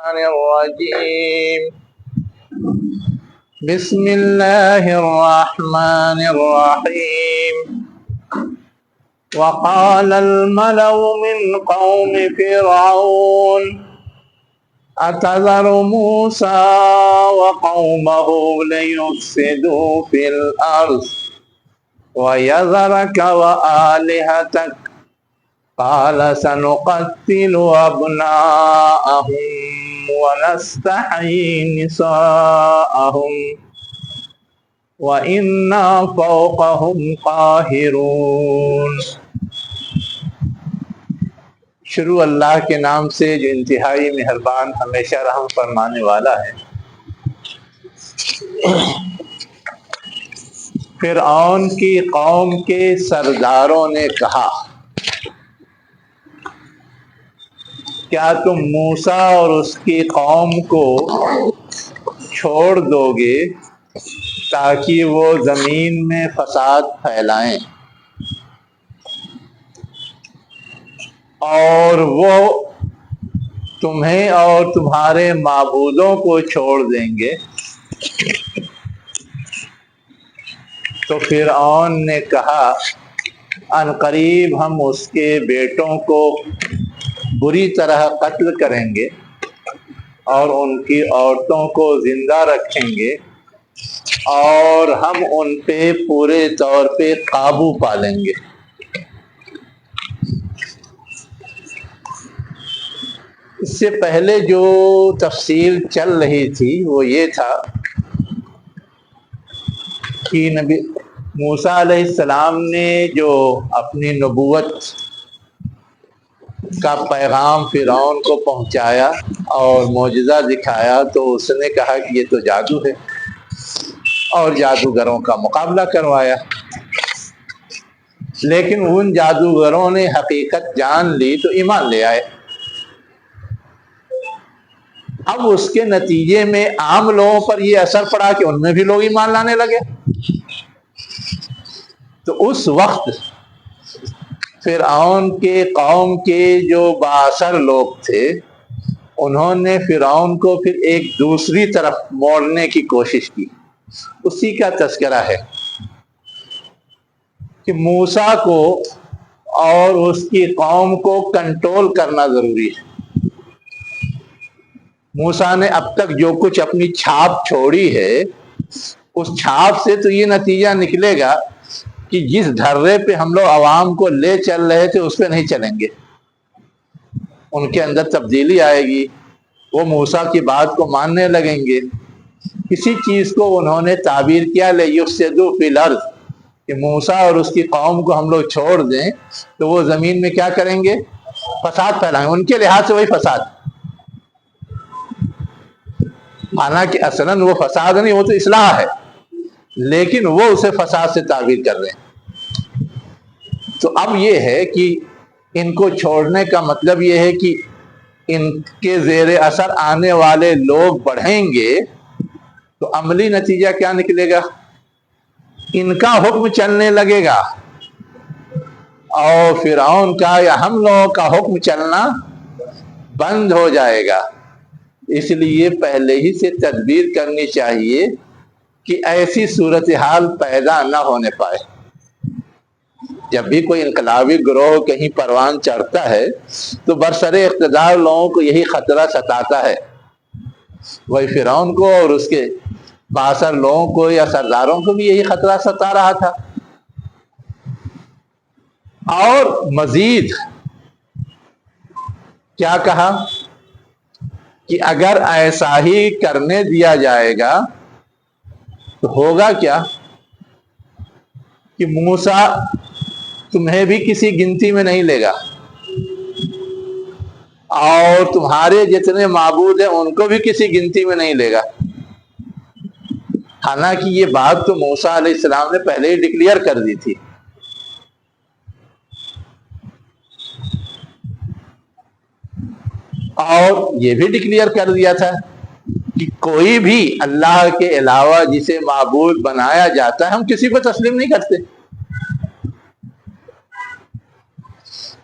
الشيطان الرجيم بسم الله الرحمن الرحيم وقال الملأ من قوم فرعون أتذر موسى وقومه ليفسدوا في الأرض ويذرك وآلهتك قال سنقتل أبناءهم ونستحيي نساءهم وإنا فوقهم قاهرون۔ شروع اللہ کے نام سے جو انتہائی مہربان ہمیشہ رحم فرمانے والا ہے۔ فرعون کی قوم کے سرداروں نے کہا کیا تم موسیٰ اور اس کی قوم کو چھوڑ دو گے تاکہ وہ زمین میں فساد پھیلائیں اور وہ تمہیں اور تمہارے معبودوں کو چھوڑ دیں گے؟ تو فرعون نے کہا عنقریب ہم اس کے بیٹوں کو بری طرح قتل کریں گے اور ان کی عورتوں کو زندہ رکھیں گے اور ہم ان پہ پورے طور پہ قابو پا لیں گے۔ اس سے پہلے جو تفصیل چل رہی تھی وہ یہ تھا کہ نبی موسیٰ علیہ السلام نے جو اپنی نبوت کا پیغام فرعون کو پہنچایا اور معجزہ دکھایا تو اس نے کہا کہ یہ تو جادو ہے اور جادوگروں کا مقابلہ کروایا، لیکن ان جادوگروں نے حقیقت جان لی تو ایمان لے آئے۔ اب اس کے نتیجے میں عام لوگوں پر یہ اثر پڑا کہ ان میں بھی لوگ ایمان لانے لگے۔ تو اس وقت فرعون کے قوم کے جو بااثر لوگ تھے انہوں نے فرعون کو پھر ایک دوسری طرف موڑنے کی کوشش کی۔ اسی کا تذکرہ ہے کہ موسیٰ کو اور اس کی قوم کو کنٹرول کرنا ضروری ہے۔ موسیٰ نے اب تک جو کچھ اپنی چھاپ چھوڑی ہے اس چھاپ سے تو یہ نتیجہ نکلے گا کہ جس دھرے پہ ہم لوگ عوام کو لے چل رہے تھے اس پہ نہیں چلیں گے، ان کے اندر تبدیلی آئے گی، وہ موسیٰ کی بات کو ماننے لگیں گے۔ کسی چیز کو انہوں نے تعبیر کیا لِیُفْسِدُوا فِی الْأَرْضِ کہ موسیٰ اور اس کی قوم کو ہم لوگ چھوڑ دیں تو وہ زمین میں کیا کریں گے؟ فساد پھیلائیں گے۔ ان کے لحاظ سے وہی فساد، حالانکہ اصلاً وہ فساد نہیں، وہ تو اصلاح ہے، لیکن وہ اسے فساد سے تعبیر کر رہے ہیں۔ تو اب یہ ہے کہ ان کو چھوڑنے کا مطلب یہ ہے کہ ان کے زیر اثر آنے والے لوگ بڑھیں گے تو عملی نتیجہ کیا نکلے گا؟ ان کا حکم چلنے لگے گا اور فرعون کا یا ہم لوگوں کا حکم چلنا بند ہو جائے گا۔ اس لیے پہلے ہی سے تدبیر کرنی چاہیے کہ ایسی صورتحال پیدا نہ ہونے پائے۔ جب بھی کوئی انقلابی گروہ کہیں پروان چڑھتا ہے تو برسر اقتدار لوگوں کو یہی خطرہ ستاتا ہے، وہی فرعون کو اور اس کے بااثر لوگوں کو یا سرداروں کو بھی یہی خطرہ ستا رہا تھا۔ اور مزید کیا کہا کہ اگر ایسا ہی کرنے دیا جائے گا تو ہوگا کیا کہ موسیٰ تمہیں بھی کسی گنتی میں نہیں لے گا اور تمہارے جتنے معبود ہیں ان کو بھی کسی گنتی میں نہیں لے گا۔ حالانکہ یہ بات تو موسیٰ علیہ السلام نے پہلے ہی ڈکلیئر کر دی تھی۔ اور یہ بھی ڈکلیئر کر دیا تھا کہ کوئی بھی اللہ کے علاوہ جسے معبود بنایا جاتا ہے ہم کسی کو تسلیم نہیں کرتے۔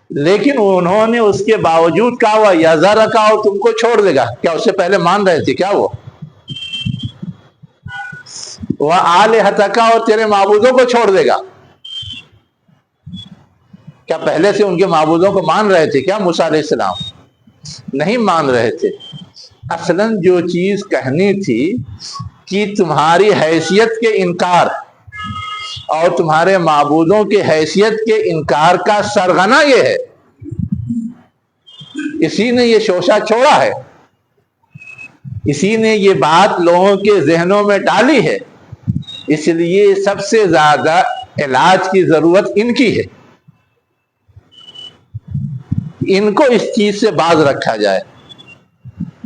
لیکن انہوں نے اس کے باوجود کہا ہوا یذرکا، اور تم کو چھوڑ دے گا. کیا اس سے پہلے مان رہے تھے کیا وہ آلہتک، اور تیرے معبودوں کو چھوڑ دے گا؟ کیا پہلے سے ان کے معبودوں کو مان رہے تھے کیا موسیٰ علیہ السلام؟ نہیں مان رہے تھے. اصلاً جو چیز کہنی تھی کہ تمہاری حیثیت کے انکار اور تمہارے معبودوں کے حیثیت کے انکار کا سرغنہ یہ ہے، اسی نے یہ شوشہ چھوڑا ہے، اسی نے یہ بات لوگوں کے ذہنوں میں ڈالی ہے. اس لیے سب سے زیادہ علاج کی ضرورت ان کی ہے. ان کو اس چیز سے باز رکھا جائے.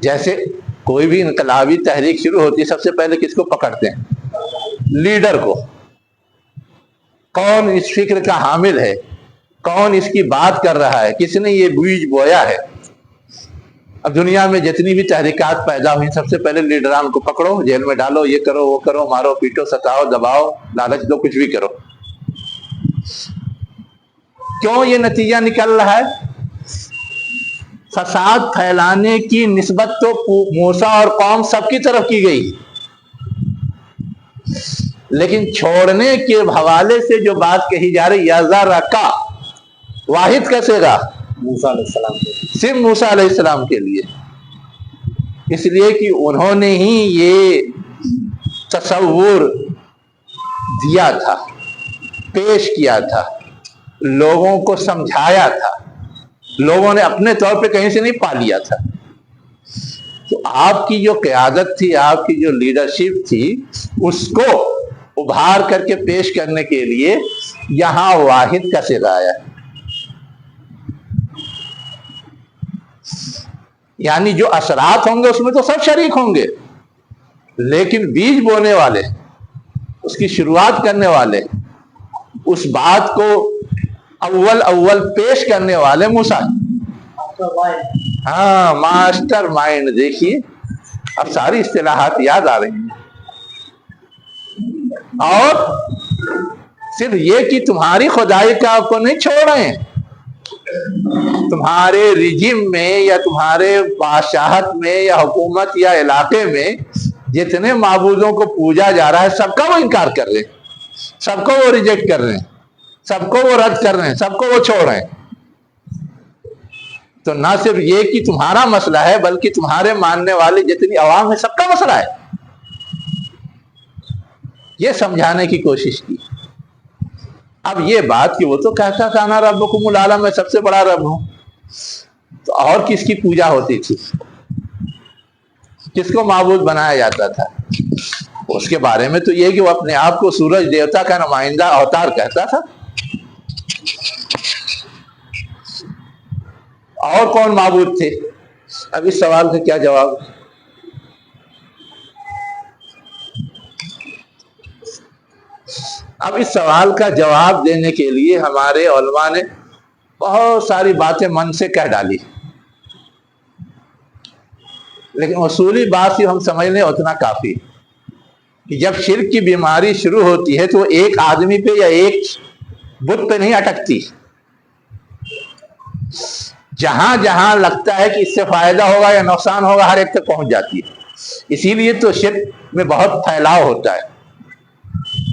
جیسے کوئی بھی انقلابی تحریک شروع ہوتی ہے، سب سے پہلے کس کو پکڑتے ہیں؟ لیڈر کو. کون اس فکر کا حامل ہے، کون اس کی بات کر رہا ہے، کس نے یہ بیج بویا ہے. اب دنیا میں جتنی بھی تحریکات پیدا ہوئی، سب سے پہلے لیڈران کو پکڑو، جیل میں ڈالو، یہ کرو وہ کرو، مارو پیٹو، ستاؤ دباؤ، لالچ دو، کچھ بھی کرو. کیوں یہ نتیجہ نکل رہا ہے؟ فساد پھیلانے کی نسبت تو موسیٰ اور قوم سب کی طرف کی گئی، لیکن چھوڑنے کے حوالے سے جو بات کہی جا رہی یذرکا، واحد کیسے گا؟ موسیٰ علیہ السلام کے لیے، صرف موسیٰ علیہ السلام کے لیے. اس لیے کہ انہوں نے ہی یہ تصور دیا تھا، پیش کیا تھا، لوگوں کو سمجھایا تھا، لوگوں نے اپنے طور پہ کہیں سے نہیں پا لیا تھا. تو آپ کی جو قیادت تھی، آپ کی جو لیڈرشپ تھی، اس کو ابھار کر کے پیش کرنے کے لیے یہاں واحد کا صیغہ آیا ہے. یعنی جو اثرات ہوں گے اس میں تو سب شریک ہوں گے، لیکن بیج بونے والے، اس کی شروعات کرنے والے، اس بات کو اول پیش کرنے والے موسیٰ. ہاں، ماسٹر مائنڈ. دیکھیے اب ساری اصطلاحات یاد آ رہی ہیں. اور صرف یہ کہ تمہاری خدائی کا آپ کو نہیں چھوڑ رہے ہیں، تمہارے رجیم میں یا تمہارے بادشاہت میں یا حکومت یا علاقے میں جتنے معبودوں کو پوجا جا رہا ہے، سب کا وہ انکار کر رہے ہیں، سب کو وہ ریجیکٹ کر رہے ہیں، سب کو وہ رد کر رہے ہیں، سب کو وہ چھوڑ رہے ہیں. تو نہ صرف یہ کہ تمہارا مسئلہ ہے، بلکہ تمہارے ماننے والے جتنی عوام ہے سب کا مسئلہ ہے. یہ سمجھانے کی کوشش کی. اب یہ بات کہ وہ تو کہتا تھا انا ربکم الاعلی، میں سب سے بڑا رب ہوں، تو اور کس کی پوجا ہوتی تھی؟ کس کو معبود بنایا جاتا تھا؟ اس کے بارے میں تو یہ کہ وہ اپنے آپ کو سورج دیوتا کا نمائندہ اوتار کہتا تھا. اور کون معبود تھے؟ اب اس سوال کا کیا جواب؟ اب اس سوال کا جواب دینے کے لیے ہمارے علماء نے بہت ساری باتیں من سے کہہ ڈالی، لیکن اصولی بات ہی ہم سمجھ لیں اتنا کافی کہ جب شرک کی بیماری شروع ہوتی ہے تو وہ ایک آدمی پہ یا ایک بت پہ نہیں اٹکتی. جہاں جہاں لگتا ہے کہ اس سے فائدہ ہوگا یا نقصان ہوگا، ہر ایک تک پہنچ جاتی ہے. اسی لیے تو شرک میں بہت پھیلاؤ ہوتا ہے.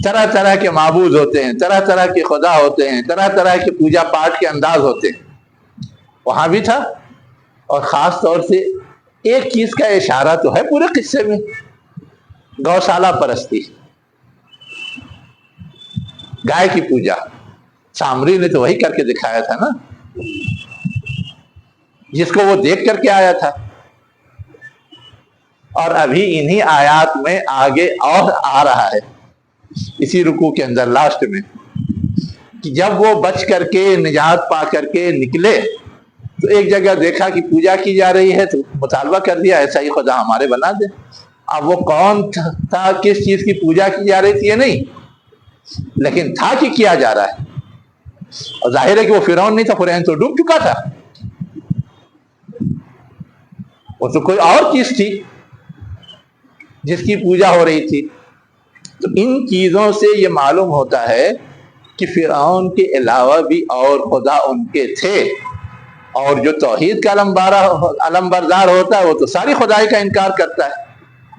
طرح طرح کے معبود ہوتے ہیں، طرح طرح کے خدا ہوتے ہیں، طرح طرح کے پوجا پاٹ کے انداز ہوتے ہیں. وہاں بھی تھا. اور خاص طور سے ایک چیز کا اشارہ تو ہے پورے قصے میں، گوشالہ پرستی، گائے کی پوجا. سامری نے تو وہی کر کے دکھایا تھا نا، جس کو وہ دیکھ کر کے آیا تھا. اور ابھی انہی آیات میں آگے اور آ رہا ہے اسی رکوع کے اندر لاسٹ میں کہ جب وہ بچ کر کے نجات پا کر کے نکلے تو ایک جگہ دیکھا کہ پوجا کی جا رہی ہے، تو مطالبہ کر دیا ایسا ہی خدا ہمارے بنا دے. اب وہ کون تھا، کس چیز کی پوجا کی جا رہی تھی یہ نہیں، لیکن تھا کہ کیا جا رہا ہے. اور ظاہر ہے کہ وہ فرعون نہیں تھا، فرعون تو ڈوب چکا تھا، وہ تو کوئی اور چیز تھی جس کی پوجا ہو رہی تھی. تو ان چیزوں سے یہ معلوم ہوتا ہے کہ فرعون کے علاوہ بھی اور خدا ان کے تھے، اور جو توحید کا علم بردار ہوتا ہے وہ تو ساری خدائی کا انکار کرتا ہے۔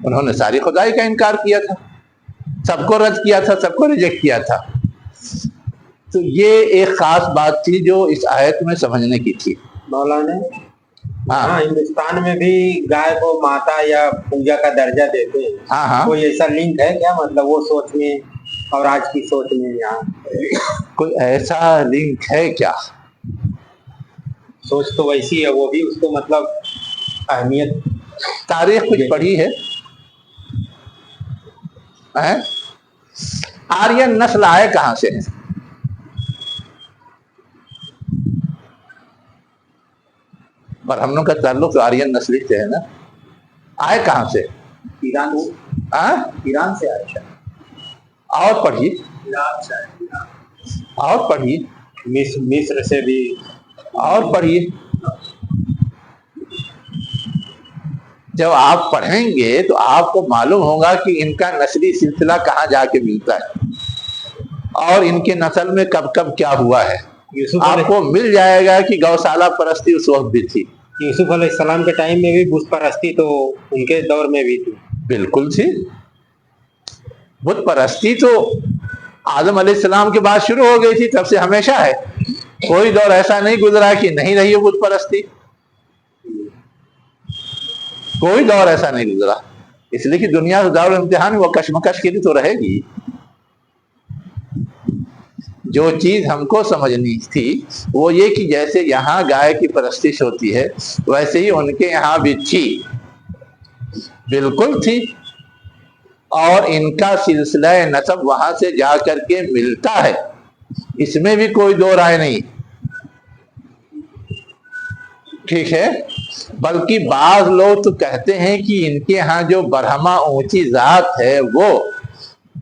انہوں نے ساری خدائی کا انکار کیا تھا، سب کو رد کیا تھا، سب کو ریجیکٹ کیا تھا۔ تو یہ ایک خاص بات تھی جو اس آیت میں سمجھنے کی تھی۔ مولانا ہاں ہندوستان میں بھی گائے کو ماتا یا پوجا کا درجہ دیتے ہیں، ہاں کوئی ایسا لنک ہے کیا، مطلب وہ سوچ میں اور آج کی سوچ میں یہاں کوئی ایسا لنک ہے کیا؟ سوچ تو ویسی ہے، وہ بھی اس کو مطلب اہمیت تاریخ کچھ پڑھی ہے؟ آرین نسل آئے کہاں سے؟ پر ہم لوگ کا تعلق آرین نسلی سے ہے نا، آئے کہاں سے؟ ایران سے آئے شاید، اور پڑھیے، اور پڑھیے، مصر سے بھی، اور پڑھیے۔ جب آپ پڑھیں گے تو آپ کو معلوم ہوگا کہ ان کا نسلی سلسلہ کہاں جا کے ملتا ہے اور ان کے نسل میں کب کب کیا ہوا ہے۔ آپ کو مل جائے گا کہ گوشالہ پرستی اس وقت بھی تھی۔ یوسف علیہ السلام کے ٹائم میں بھی بت پرستی تو ان کے دور میں بھی تھی، بالکل تھی۔ بت پرستی تو آدم علیہ السلام کے بعد شروع ہو گئی تھی، تب سے ہمیشہ ہے، کوئی دور ایسا نہیں گزرا کہ نہیں رہی بت پرستی، کوئی دور ایسا نہیں گزرا، اس لیے کہ دنیا دار امتحان وہ کشمکش کے لیے تو رہے گی۔ جو چیز ہم کو سمجھنی تھی وہ یہ کہ جیسے یہاں گائے کی پرستش ہوتی ہے ویسے ہی ان کے یہاں بھی تھی، بالکل تھی، اور ان کا سلسلہ نسب وہاں سے جا کر کے ملتا ہے، اس میں بھی کوئی دو رائے نہیں، ٹھیک ہے۔ بلکہ بعض لوگ تو کہتے ہیں کہ ان کے ہاں جو برہما اونچی ذات ہے وہ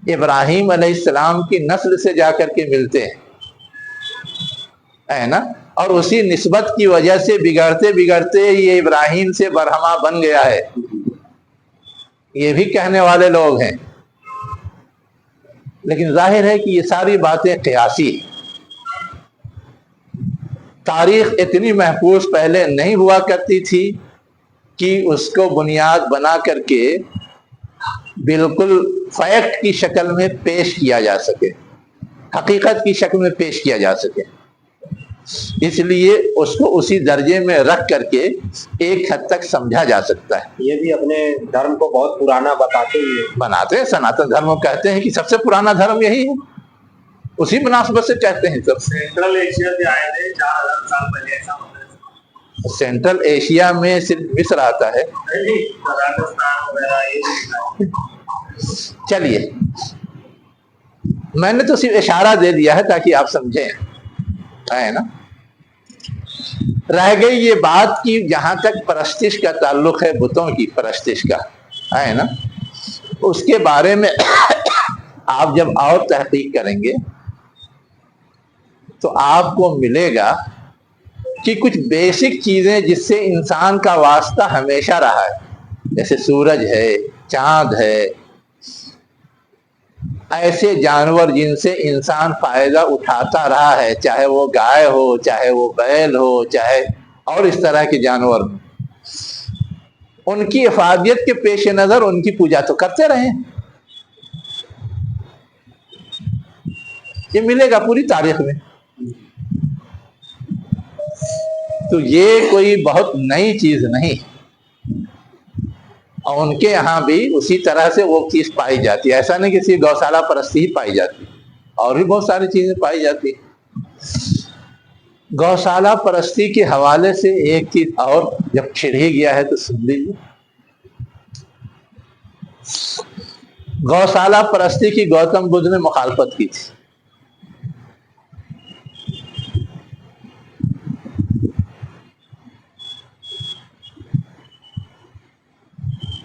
ابراہیم علیہ السلام کی نسل سے جا کر کے ملتے ہیں، ہے نا، اور اسی نسبت کی وجہ سے بگڑتے بگڑتے یہ ابراہیم سے برہما بن گیا ہے، یہ بھی کہنے والے لوگ ہیں۔ لیکن ظاہر ہے کہ یہ ساری باتیں قیاسی ہیں، تاریخ اتنی محفوظ پہلے نہیں ہوا کرتی تھی کہ اس کو بنیاد بنا کر کے بالکل فیکٹ کی شکل میں پیش کیا جا سکے، حقیقت کی شکل میں پیش کیا جا سکے، اس لیے اس کو اسی درجے میں رکھ کر کے ایک حد تک سمجھا جا سکتا ہے۔ یہ بھی اپنے دھرم کو بہت پرانا بناتے ہیں، سناتن دھرم کہتے ہیں کہ سب سے پرانا دھرم یہی ہے، اسی مناسبت سے کہتے ہیں سب۔ سینٹرل ایشیا سے آئے تھے 4000 سال پہلے، ایسا ہوتا ہے۔ سینٹرل ایشیا میں صرف مصر آتا ہے، چلیے میں نے تو صرف اشارہ دے دیا ہے تاکہ آپ سمجھیں، ہے نا۔ رہ گئی یہ بات کہ جہاں تک پرستش کا تعلق ہے، بتوں کی پرستش کا، ہے نا، اس کے بارے میں آپ جب اور تحقیق کریں گے تو آپ کو ملے گا کہ کچھ بیسک چیزیں جس سے انسان کا واسطہ ہمیشہ رہا ہے، جیسے سورج ہے، چاند ہے، ایسے جانور جن سے انسان فائدہ اٹھاتا رہا ہے، چاہے وہ گائے ہو، چاہے وہ بیل ہو، چاہے اور اس طرح کے جانور ہوں، ان کی افادیت کے پیش نظر ان کی پوجا تو کرتے رہے، یہ ملے گا پوری تاریخ میں۔ تو یہ کوئی بہت نئی چیز نہیں، اور ان کے یہاں بھی اسی طرح سے وہ چیز پائی جاتی ہے، ایسا نہیں کہ صرف گوشالہ پرستی ہی پائی جاتی، اور بھی بہت ساری چیزیں پائی جاتی۔ گوشالہ پرستی کے حوالے سے ایک چیز اور جب چھڑ ہی گیا ہے تو سن لیجیے، گوشالہ پرستی کی گوتم بدھ نے مخالفت کی تھی،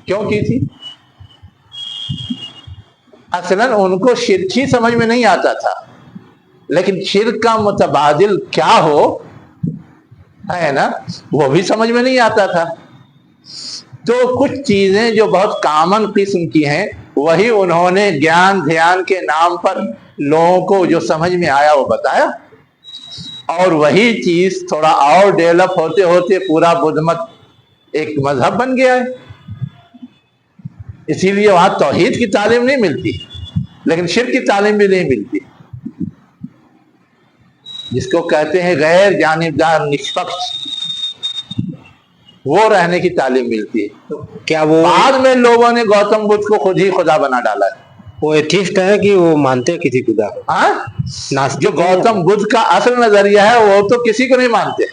کیوں کی تھی؟ اصلاً ان کو شرک ہی سمجھ میں نہیں آتا تھا، لیکن شرک کا متبادل کیا ہو، ہے نا، وہ بھی سمجھ میں نہیں آتا تھا۔ تو کچھ چیزیں جو بہت کامن قسم کی ہیں وہی انہوں نے گیان دھیان کے نام پر लोगों को जो समझ में आया वो बताया, और वही चीज थोड़ा और डेवलप होते होते पूरा बुद्ध मत एक मजहब बन गया है। इसीलिए वहां तौहीद की तालीम नहीं मिलती, लेकिन शिर्क की तालीम भी नहीं मिलती। जिसको कहते हैं गैर जानिबदार निष्पक्ष, वो रहने की तालीम मिलती है। तो क्या वो बाद में लोगों ने गौतम बुद्ध को खुद ही खुदा बना डाला है। वो एथिस्ट है कि वो मानते हैं किसी खुदा को? नास्तिक। जो गौतम बुद्ध का असल नजरिया है वो तो किसी को नहीं मानते,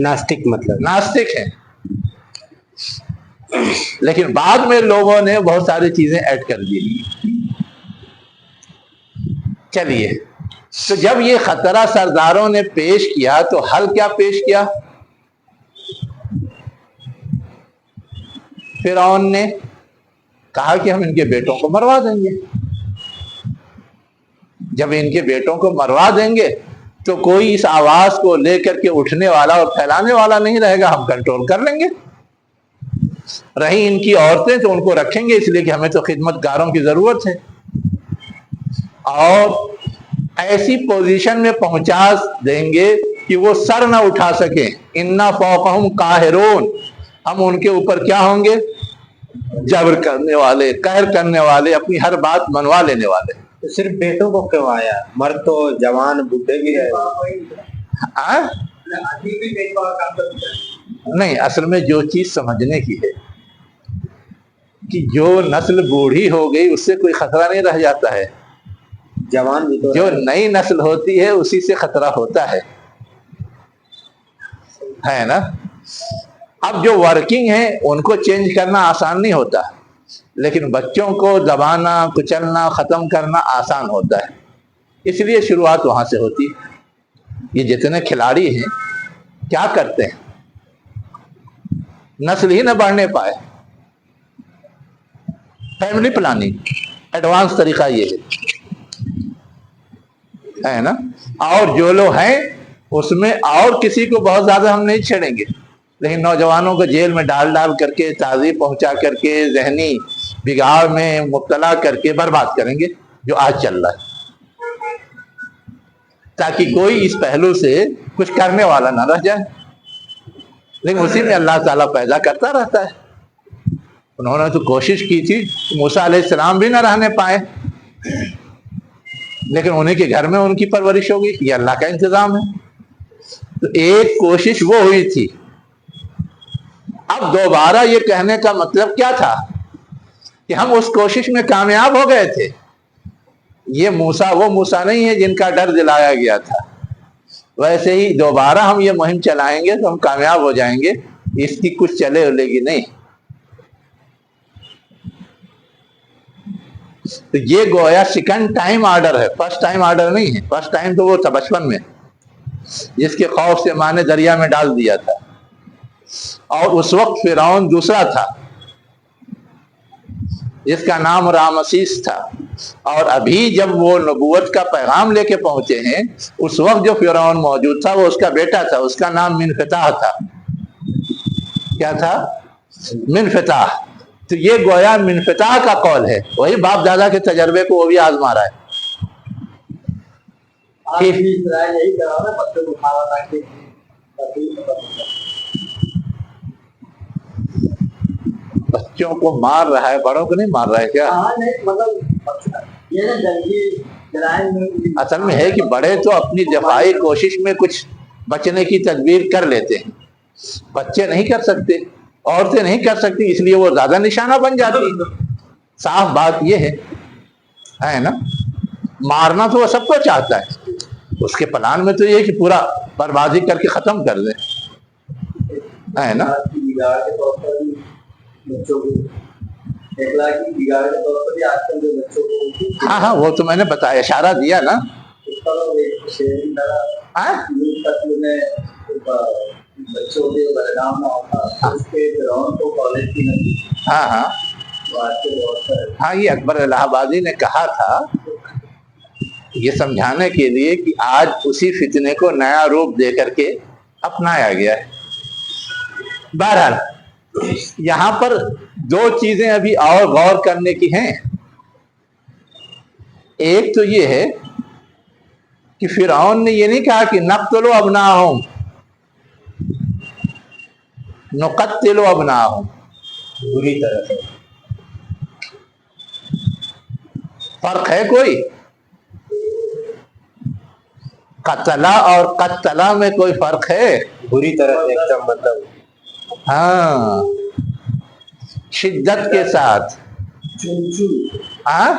नास्तिक मतलब नास्तिक है। लेकिन बाद में लोगों ने बहुत सारी चीजें ऐड कर दी। चलिए, तो जब ये खतरा सरदारों ने पेश किया तो हल क्या पेश किया? फिरौन ने कहा कि हम इनके बेटों को मरवा देंगे। जब इनके बेटों को मरवा देंगे तो कोई इस आवाज को लेकर के उठने वाला और फैलाने वाला नहीं रहेगा, हम कंट्रोल कर लेंगे। रही इनकी औरतें तो उनको रखेंगे, इसलिए कि हमें तो खिदमतगारों की जरूरत है। और ऐसी पोजीशन में पहुंचा देंगे कि वो सर ना उठा सके। इन्ना फौकहुम काहिरून, हम उनके ऊपर क्या होंगे? जबर करने वाले, कहर करने वाले, अपनी हर बात मनवा लेने वाले। तो सिर्फ बेटों को क्यों आया? मर्द तो जवान बूढ़े भी रहे। नहीं, असल में जो चीज समझने की है कि जो नस्ल बूढ़ी हो गई उससे कोई खतरा नहीं रह जाता है, जवान भी तो जो नई नस्ल होती है उसी से खतरा होता है ना। अब जो वर्किंग है उनको चेंज करना आसान नहीं होता, लेकिन बच्चों को दबाना, कुचलना, खत्म करना आसान होता है। इसलिए शुरुआत वहां से होती है। ये जितने खिलाड़ी हैं क्या करते हैं? नस्ल ही न बढ़ने पाए, फैमिली प्लानिंग एडवांस तरीका ये है ना। और जो लोग हैं उसमें और किसी को बहुत ज्यादा हम नहीं छेड़ेंगे, लेकिन नौजवानों को जेल में डाल डाल करके, ताज़ीब पहुंचा करके, जहनी बिगाड़ में मुब्तला करके बर्बाद करेंगे, जो आज चल रहा है, ताकि कोई इस पहलू से कुछ करने वाला ना रह जाए। लेकिन उसी में अल्लाह ताला पैदा करता रहता है। उन्होंने तो कोशिश की थी, मूसा अलैहिस्सलाम भी ना रहने पाए, लेकिन उन्हीं के घर में उनकी परवरिश होगी, ये अल्लाह का इंतजाम है। तो एक कोशिश वो हुई थी। अब दोबारा ये कहने का मतलब क्या था कि हम उस कोशिश में कामयाब हो गए थे। ये मूसा वो मूसा नहीं है जिनका डर दिलाया गया था। वैसे ही दोबारा हम ये मुहिम चलाएंगे तो हम कामयाब हो जाएंगे, इसकी कुछ चले उलेगी नहीं। तो ये गोया सेकंड टाइम ऑर्डर है, फर्स्ट टाइम ऑर्डर नहीं है। फर्स्ट टाइम तो वो था बचपन में, जिसके खौफ से माँ ने दरिया में डाल दिया था, और उस वक्त फिरौन दूसरा था जिसका नाम रामसीस था। और अभी जब वो नबूवत का पैगाम लेके पहुंचे हैं, उस वक्त जो फिरौन मौजूद था वो उसका बेटा था, उसका नाम मिनफताह था। क्या था? मिनफताह। तो ये गोया मिनफताह का कौल है, वही बाप दादा के तजर्बे को वो भी आजमा रहा है। बच्चों को मार रहा है, बड़ों को नहीं मार रहा है क्या? असल में है कि बड़े तो अपनी दफाई कोशिश में कुछ बचने की तदबीर कर लेते हैं, बच्चे नहीं कर सकते, औरतें नहीं कर सकती, इसलिए वो ज्यादा निशाना बन जाती है। साफ बात ये है ना। मारना तो वो सबको चाहता है, उसके प्लान में तो ये कि पूरा बर्बादी करके खत्म कर दे, है ना। हाँ हाँ, वो तो मैंने बताया, इशारा दिया ना। हाँ हाँ हाँ, ये अकबर इलाहाबादी ने कहा था ये समझाने के लिए कि आज उसी फितने को नया रूप दे करके अपनाया गया है। बहरहाल यहाँ पर दो चीजें अभी और गौर करने की हैं। एक तो ये है کہ فرعون نے یہ نہیں کہا کہ نقتلو ابناہم نقتلو ابناہم، بری طرح سے فرق ہے کوئی؟ قتلا اور قتلا میں کوئی فرق ہے؟ بری طرح سے ایک دم مطلب ہاں، شدت کے ساتھ، ہاں،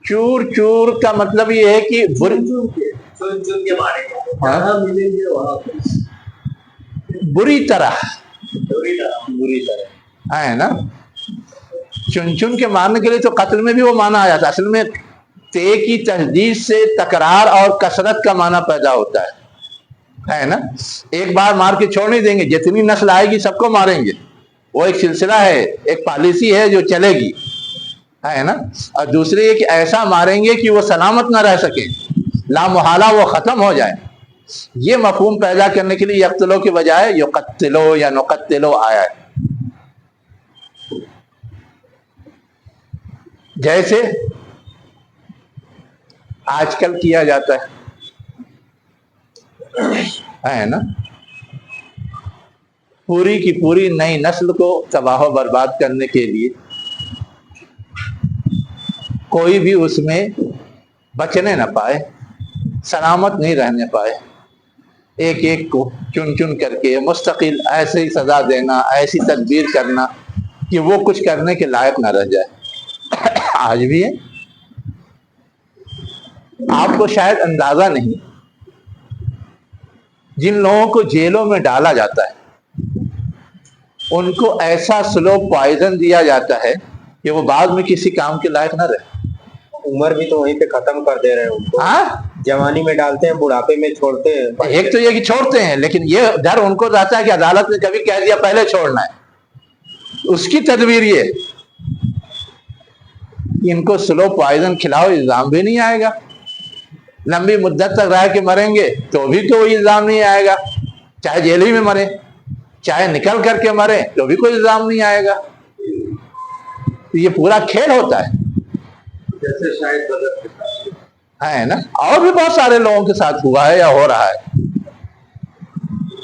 چور چور کا مطلب یہ ہے کہ بری طرح ہے نا. چن چن کے مارنے کے لیے تو قتل میں بھی وہ معنی آیا تھا. اصل میں تے کی تجدید سے تکرار اور کثرت کا معنی پیدا ہوتا ہے نا. ایک بار مار کے چھوڑ نہیں دیں گے، جتنی نسل آئے گی سب کو ماریں گے. وہ ایک سلسلہ ہے، ایک پالیسی ہے جو چلے گی، ہے نا. اور دوسری یہ کہ ایسا ماریں گے کہ وہ سلامت نہ رہ سکے، لا محالہ وہ ختم ہو جائے. یہ مفہوم پیدا کرنے کے لیے یقتلو کے بجائے یقتلو یا نقتلو آیا ہے. جیسے آج کل کیا جاتا ہے نا، پوری کی پوری نئی نسل کو تباہ و برباد کرنے کے لیے کوئی بھی اس میں بچنے نہ پائے، سلامت نہیں رہنے پائے. ایک ایک کو چن چن کر کے مستقل ایسی سزا دینا، ایسی تدبیر کرنا کہ وہ کچھ کرنے کے لائق نہ رہ جائے. آج بھی ہے. آپ کو شاید اندازہ نہیں، جن لوگوں کو جیلوں میں ڈالا جاتا ہے ان کو ایسا سلو پوائزن دیا جاتا ہے کہ وہ بعد میں کسی کام کے لائق نہ رہے. عمر بھی تو وہیں پہ ختم کر دے رہے ہیں ان کو. جوانی میں ڈالتے ہیں، بڑھاپے میں چھوڑتے ہیں. ایک تو یہ کہ چھوڑتے ہیں، لیکن یہ ڈر ان کو رہتا ہے کہ عدالت نے کبھی کہہ دیا پہلے چھوڑنا ہے. اس کی تدبیر یہ کہ ان کو سلو پوائزن کھلاؤ، الزام بھی نہیں آئے گا. لمبی مدت تک رہ کے مریں گے تو بھی کوئی الزام نہیں آئے گا. چاہے جیل ہی میں مرے، چاہے نکل کر کے مرے تو بھی کوئی الزام نہیں آئے گا. تو یہ پورا کھیل ہوتا ہے جیسے شاید ہے نا. اور بھی بہت سارے لوگوں کے ساتھ ہوا ہے یا ہو رہا ہے.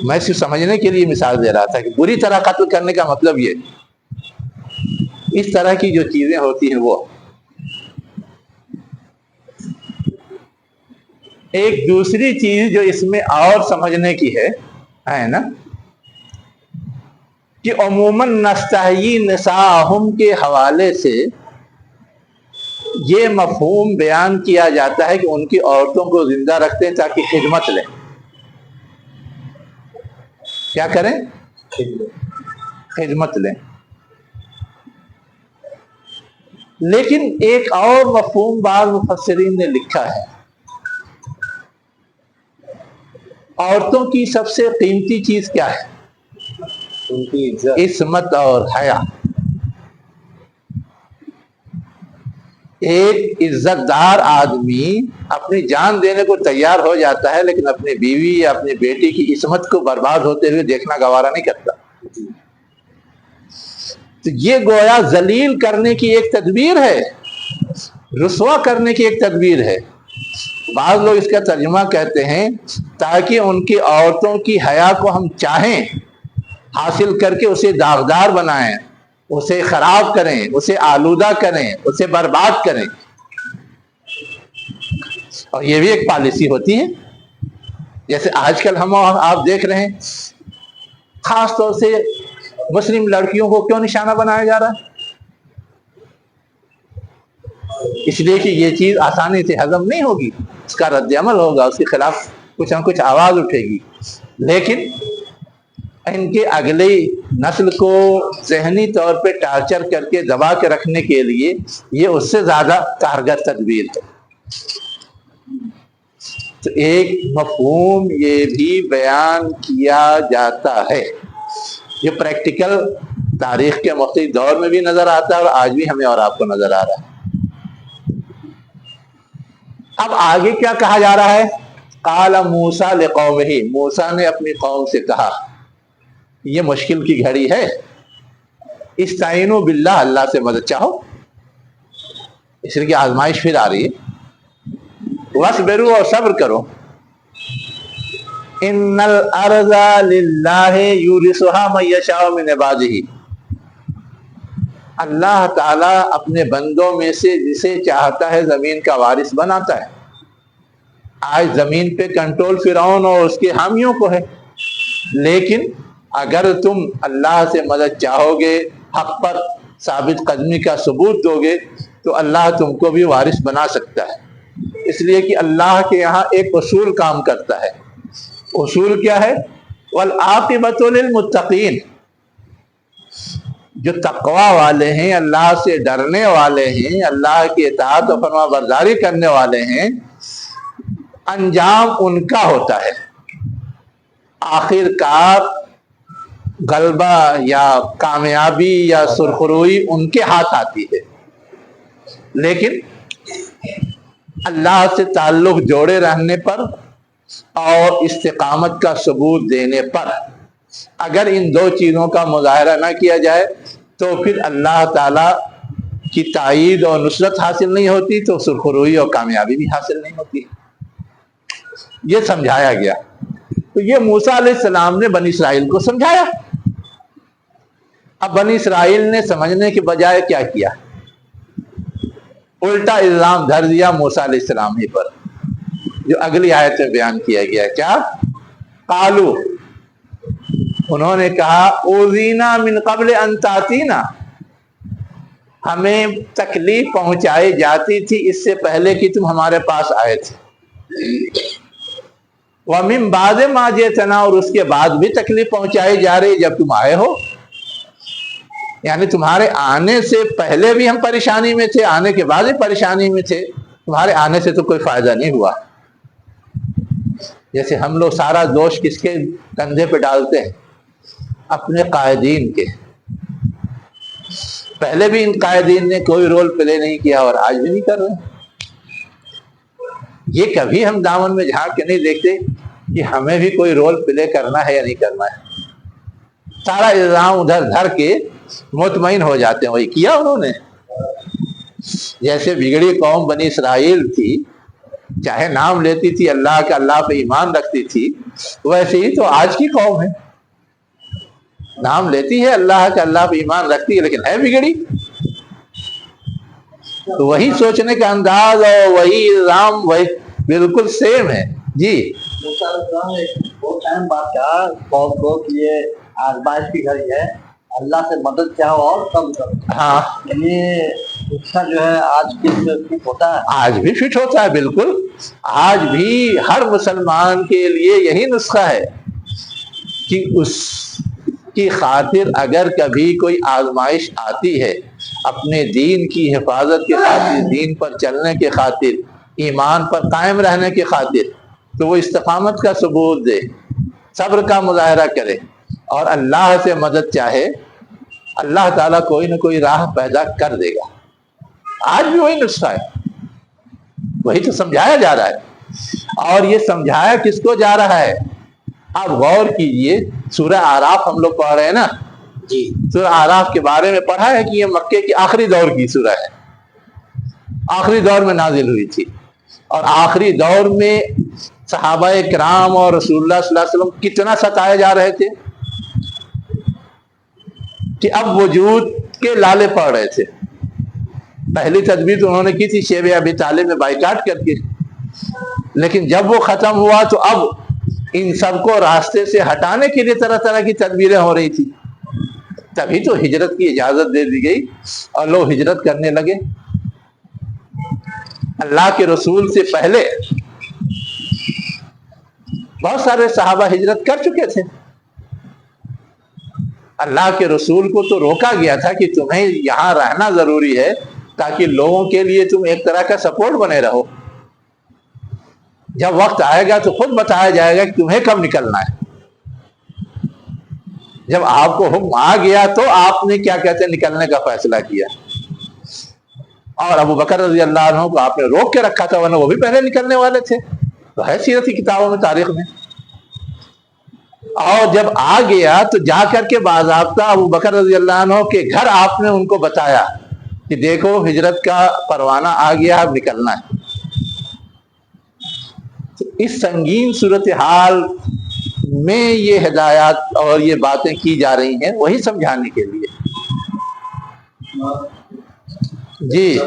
میں صرف سمجھنے کے لیے مثال دے رہا تھا کہ بری طرح قتل کرنے کا مطلب یہ اس طرح کی جو چیزیں ہوتی ہیں. وہ ایک دوسری چیز جو اس میں اور سمجھنے کی ہے نا، کہ عموماً نستحیی نساءہم کے حوالے سے یہ مفہوم بیان کیا جاتا ہے کہ ان کی عورتوں کو زندہ رکھتے ہیں تاکہ خدمت لیں. کیا کریں؟ خدمت لیں. لیکن ایک اور مفہوم بعض مفسرین نے لکھا ہے، عورتوں کی سب سے قیمتی چیز کیا ہے؟ ان کی عصمت اور حیا. ایک عزت دار آدمی اپنی جان دینے کو تیار ہو جاتا ہے، لیکن اپنی بیوی یا اپنی بیٹی کی عصمت کو برباد ہوتے ہوئے دیکھنا گوارا نہیں کرتا. تو یہ گویا ذلیل کرنے کی ایک تدبیر ہے، رسوا کرنے کی ایک تدبیر ہے. بعض لوگ اس کا ترجمہ کہتے ہیں تاکہ ان کی عورتوں کی حیا کو ہم چاہیں، حاصل کر کے اسے داغدار بنائیں، اسے خراب کریں، اسے آلودہ کریں، اسے برباد کریں. اور یہ بھی ایک پالیسی ہوتی ہے. جیسے آج کل ہم آپ دیکھ رہے ہیں خاص طور سے مسلم لڑکیوں کو کیوں نشانہ بنایا جا رہا ہے؟ اس لیے کہ یہ چیز آسانی سے ہضم نہیں ہوگی، اس کا رد عمل ہوگا، اس کے خلاف کچھ نہ کچھ آواز اٹھے گی. لیکن ان کے اگلی نسل کو ذہنی طور پہ ٹارچر کر کے دبا کے رکھنے کے لیے یہ اس سے زیادہ کارگر تدبیر ہے. تو ایک مفہوم یہ بھی بیان کیا جاتا ہے جو پریکٹیکل تاریخ کے مختلف دور میں بھی نظر آتا ہے اور آج بھی ہمیں اور آپ کو نظر آ رہا ہے. اب آگے کیا کہا جا رہا ہے؟ قال موسیٰ لقومہ، موسیٰ نے اپنی قوم سے کہا یہ مشکل کی گھڑی ہے، استعینوا باللہ، اللہ سے مدد چاہو. اس لیے کہ آزمائش پھر آ رہی ہے. वस्बिरु, और सब्र करो। इन्नल अर्ज़ा लिल्लाहि यूरिसुहा मन यशाउ मिन इबादिही, अल्लाह ताला अपने बंदों में से जिसे चाहता है जमीन का वारिस बनाता है। आज जमीन पे कंट्रोल फिरौन और उसके हामियों को है, लेकिन अगर तुम अल्लाह से मदद चाहोगे, हक पर साबित कदमी का सबूत दोगे, तो अल्लाह तुमको भी वारिस बना सकता है। इसलिए कि अल्लाह के यहाँ एक उसूल काम करता है। उसूल क्या है? वल आक़िबतु लिल मुत्तक़ीन, जो तक़वा वाले हैं, अल्लाह से डरने वाले हैं, अल्लाह की इताअत और फरमाबरदारी करने वाले हैं, अंजाम उनका होता है। आखिरकार गलबा या कामयाबी या सुरखरुई उनके हाथ आती है। लेकिन अल्लाह से ताल्लुक जोड़े रहने पर और इस्तिकामत का सबूत देने पर अगर इन दो चीज़ों का मुजाहरा ना किया जाए तो फिर अल्लाह ताला की ताईद और नुसरत हासिल नहीं होती, तो सुरखरुई और कामयाबी भी हासिल नहीं होती। ये समझाया गया। तो ये मूसा अलैहिस्सलाम ने बनी इसराइल को समझाया। अब बनी इसराइल ने समझने के बजाय क्या किया? उल्टा इल्जाम धर दिया मूसा अलैहिस्सलाम ही पर, जो अगली आयत में बयान किया गया। क्या? कालू, उन्होंने कहा, ओज़ीना मिन क़ब्ल अन तातीना, हमें तकलीफ पहुंचाई जाती थी इससे पहले कि तुम हमारे पास आए थे। व मिन बाद मा जितना, और उसके बाद भी तकलीफ पहुंचाई जा रही जब तुम आए हो। यानी तुम्हारे आने से पहले भी हम परेशानी में थे, आने के बाद भी परेशानी में थे, तुम्हारे आने से तो कोई फायदा नहीं हुआ। जैसे हम लोग सारा दोष किसके कंधे पे डालते हैं? अपने कायदीन के। पहले भी इन कायदीन ने कोई रोल प्ले नहीं किया और आज भी नहीं कर रहे। ये कभी हम दामन में झांक के नहीं देखते कि हमें भी कोई रोल प्ले करना है या नहीं करना है। सारा इल्जाम उधर धर के मुतमईन हो जाते हैं, वही किया उन्होंने। जैसे बिगड़ी कौम बनी इसराइल थी, चाहे नाम लेती थी अल्लाह का, अल्लाह पे ईमान रखती थी, वैसे ही तो आज की कौम है। नाम लेती है अल्लाह का, अल्लाह पे ईमान रखती है, लेकिन है बिगड़ी। तो वही सोचने का अंदाज और वही इल्जाम वही बिल्कुल सेम है जी। बहुत टाइम बाद कहा कौम को कि ये आजमाइश की घड़ी है, अल्लाह से मदद चाहो और कम करो। हाँ, ये नुस्खा जो है आज फिट होता है? आज भी फिट होता है, बिल्कुल। आज भी हर मुसलमान के लिए यही नुस्खा है कि उसकी खातिर अगर कभी कोई आजमाइश आती है, अपने दीन की हिफाजत के खातिर, दीन पर चलने के खातिर, ईमान पर कायम रहने के खातिर, तो वो इस्तिकामत का सबूत दे, सब्र का मुजाहरा करे और अल्लाह से मदद चाहे। अल्लाह ताला कोई ना कोई राह पैदा कर देगा। आज भी वही नुस्खा है, वही तो समझाया जा रहा है। और ये समझाया किसको जा रहा है? आप गौर कीजिए, सूरह आराफ हम लोग पढ़ रहे हैं ना जी। सूरह आराफ के बारे में पढ़ा है कि ये मक्के की आखिरी दौर की सूरह है, आखिरी दौर में नाजिल हुई थी। और आखिरी दौर में सहाबाए किराम और रसूलुल्लाह सल्लल्लाहु अलैहि वसल्लम कितना सताए जा रहे थे कि अब वजूद के लाले पड़ रहे थे। पहली तदबीर तो उन्होंने की थी शेब अबी तालिब में बाइकाट करके, लेकिन जब वो खत्म हुआ तो अब इन सबको रास्ते से हटाने के लिए तरह तरह की तदबीरें हो रही थी। तभी तो हिजरत की इजाजत दे दी गई और लोग हिजरत करने लगे। अल्लाह के रसूल से पहले बहुत सारे सहाबा हिजरत कर चुके थे। अल्लाह के रसूल को तो रोका गया था कि तुम्हें यहां रहना जरूरी है ताकि लोगों के लिए तुम एक तरह का सपोर्ट बने रहो। जब वक्त आएगा तो खुद बताया जाएगा कि तुम्हें कब निकलना है। जब आपको हुक्म आ गया तो आपने क्या कहते हैं निकलने का फैसला किया। और अबू बकर रज़ी अल्लाह अन्हु को आपने रोक के रखा था, वरना वो भी पहले निकलने वाले थे। तो है सीरत की किताबों में, तारीख में। और जब आ गया तो जाकर के बाज़ाब्ता अबू बकर रज़ी अल्लाह अन्हु के घर आपने उनको बताया कि देखो हिजरत का परवाना आ गया, अब निकलना है। इस संगीन सूरत-ए-हाल में ये हिदायत और ये बातें की जा रही हैं, वही समझाने के लिए। जी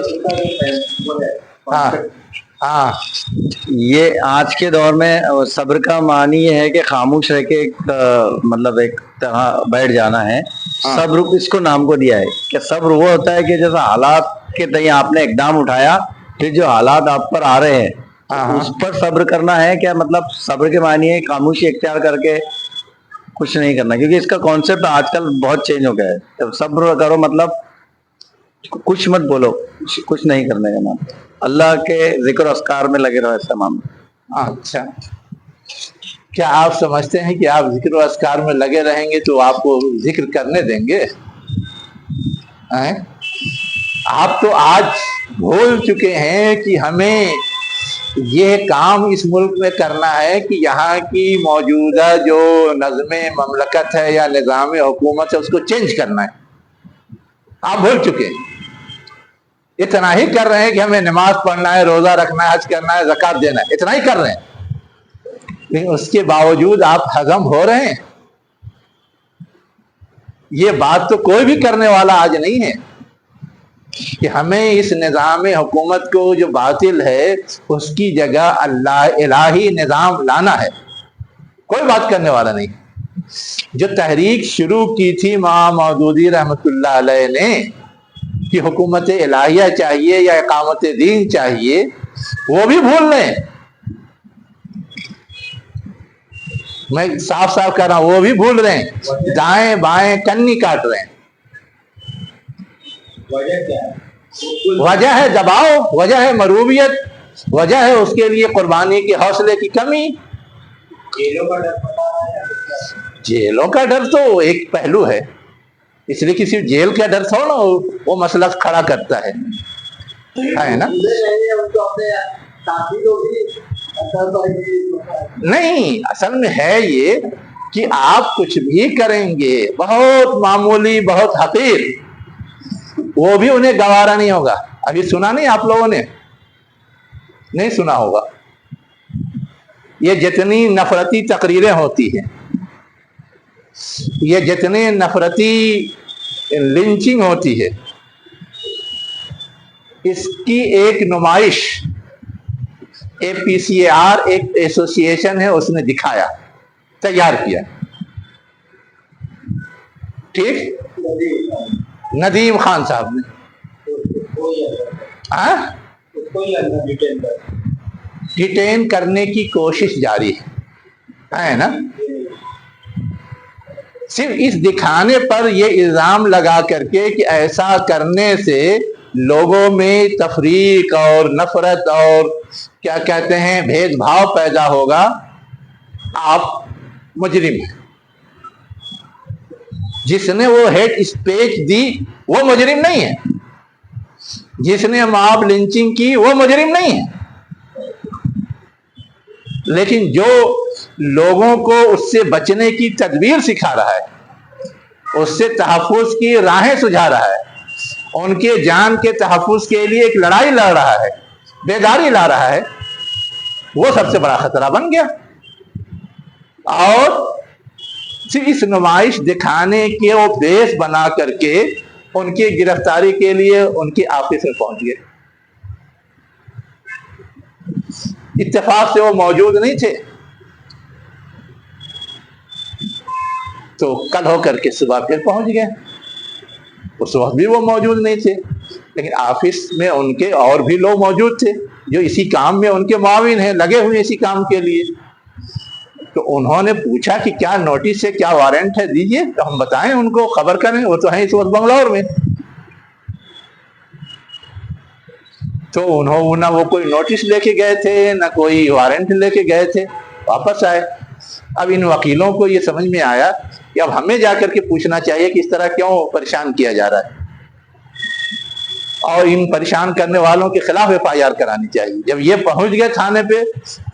हाँ हाँ, ये आज के दौर में सब्र का मानी ये है कि खामोश रह के मतलब एक तरह बैठ जाना है। सब्र इसको नाम को दिया है कि सब्र वो होता है कि जैसा हालात के तय आपने इकदाम उठाया, फिर जो हालात आप पर आ रहे हैं उस पर सब्र करना है। क्या मतलब सब्र के मानी है खामोशी इख्तियार करके कुछ नहीं करना, क्योंकि इसका कॉन्सेप्ट आजकल बहुत चेंज हो गया है। जब सब्र करो मतलब कुछ मत बोलो, कुछ नहीं करने का नाम, अल्लाह के जिक्र अस्कार में लगे रहो, ऐसा मानो। अच्छा, क्या आप समझते हैं कि आप जिक्र अस्कार में लगे रहेंगे तो आपको जिक्र करने देंगे? आप तो आज भूल चुके हैं कि हमें ये काम इस मुल्क में करना है कि यहाँ की मौजूदा जो नज़्म ममलकत है या निज़ाम हुकूमत है उसको चेंज करना है। आप भूल चुके हैं। इतना ही कर रहे हैं कि हमें नमाज पढ़ना है, रोजा रखना है, हज करना है, ज़कात देना है, इतना ही कर रहे हैं। लेकिन उसके बावजूद आप हजम हो रहे हैं। ये बात तो कोई भी करने वाला आज नहीं है कि हमें इस निज़ाम हुकूमत को जो बातिल है उसकी जगह अल्लाह इलाही निज़ाम लाना है। कोई बात करने वाला नहीं। जो तहरीक शुरू की थी इमाम मौदूदी रहमतुल्लाह अलैह ने कि हुकूमत इलाहिया चाहिए या इकामत दीन चाहिए, वो भी भूल रहे हैं। मैं साफ साफ कर रहा हूं, वो भी भूल रहे हैं। दाएं बाएं कन्नी काट रहे हैं। वजह क्या है? वजह है दबाव, वजह है मरूबियत, वजह है उसके लिए कुर्बानी के हौसले की कमी। जेलों का डर पता है? जेलों का डर तो एक पहलू है, इसलिए किसी जेल का डर थोड़ा ना वो मसला खड़ा करता है ना। नहीं, असल में है ये कि आप कुछ भी करेंगे बहुत मामूली, बहुत हकीर, वो भी उन्हें गवारा नहीं होगा। अभी सुना नहीं आप लोगों ने? नहीं सुना होगा। ये जितनी नफरती तकरीरें होती हैं, ये जितने नफरती लिंचिंग होती है, इसकी एक नुमाइश APCAR एक एसोसिएशन है उसने दिखाया, तैयार किया। ठीक, नदीम खान साहब ने डिटेन करने की कोशिश जारी है ना। सिर्फ इस दिखाने पर यह इल्जाम लगा करके कि ऐसा करने से लोगों में तफरीक और नफरत और क्या कहते हैं भेदभाव पैदा होगा, आप मुजरिम हैं। जिसने वो हेट स्पीच दी वो मुजरिम नहीं है, जिसने मॉब लिंचिंग की वो मुजरिम नहीं है, लेकिन जो लोगों को उससे बचने की तदबीर सिखा रहा है, उससे तहफ़्फ़ुज़ की राहें सुझा रहा है, उनके जान के तहफ़्फ़ुज़ के लिए एक लड़ाई लड़ रहा है, बेदारी ला रहा है, वो सबसे बड़ा खतरा बन गया। और सिर्फ इस नुमाइश दिखाने के वो बेस बना करके उनकी गिरफ्तारी के लिए उनकी ऑफिस में पहुंच गए। इत्तेफाक से वो मौजूद नहीं थे, तो कल होकर के सुबह फिर पहुंच गए। उस वक्त भी वो मौजूद नहीं थे, लेकिन ऑफिस में उनके और भी लोग मौजूद थे जो इसी काम में उनके मुआविन हैं, लगे हुए इसी काम के लिए। तो उन्होंने पूछा कि क्या नोटिस है, क्या वारंट है, दीजिए तो हम बताएं उनको, खबर करें। वो तो हैं इस वक्त बंगलौर में। तो उन्होंने ना वो कोई नोटिस लेके गए थे ना कोई वारंट लेके गए थे, वापस आए। अब इन वकीलों को ये समझ में आया कि अब हमें जाकर के पूछना चाहिए कि इस तरह क्यों परेशान किया जा रहा है, और इन परेशान करने वालों के खिलाफ FIR करानी चाहिए। जब ये पहुंच गए थाने पे,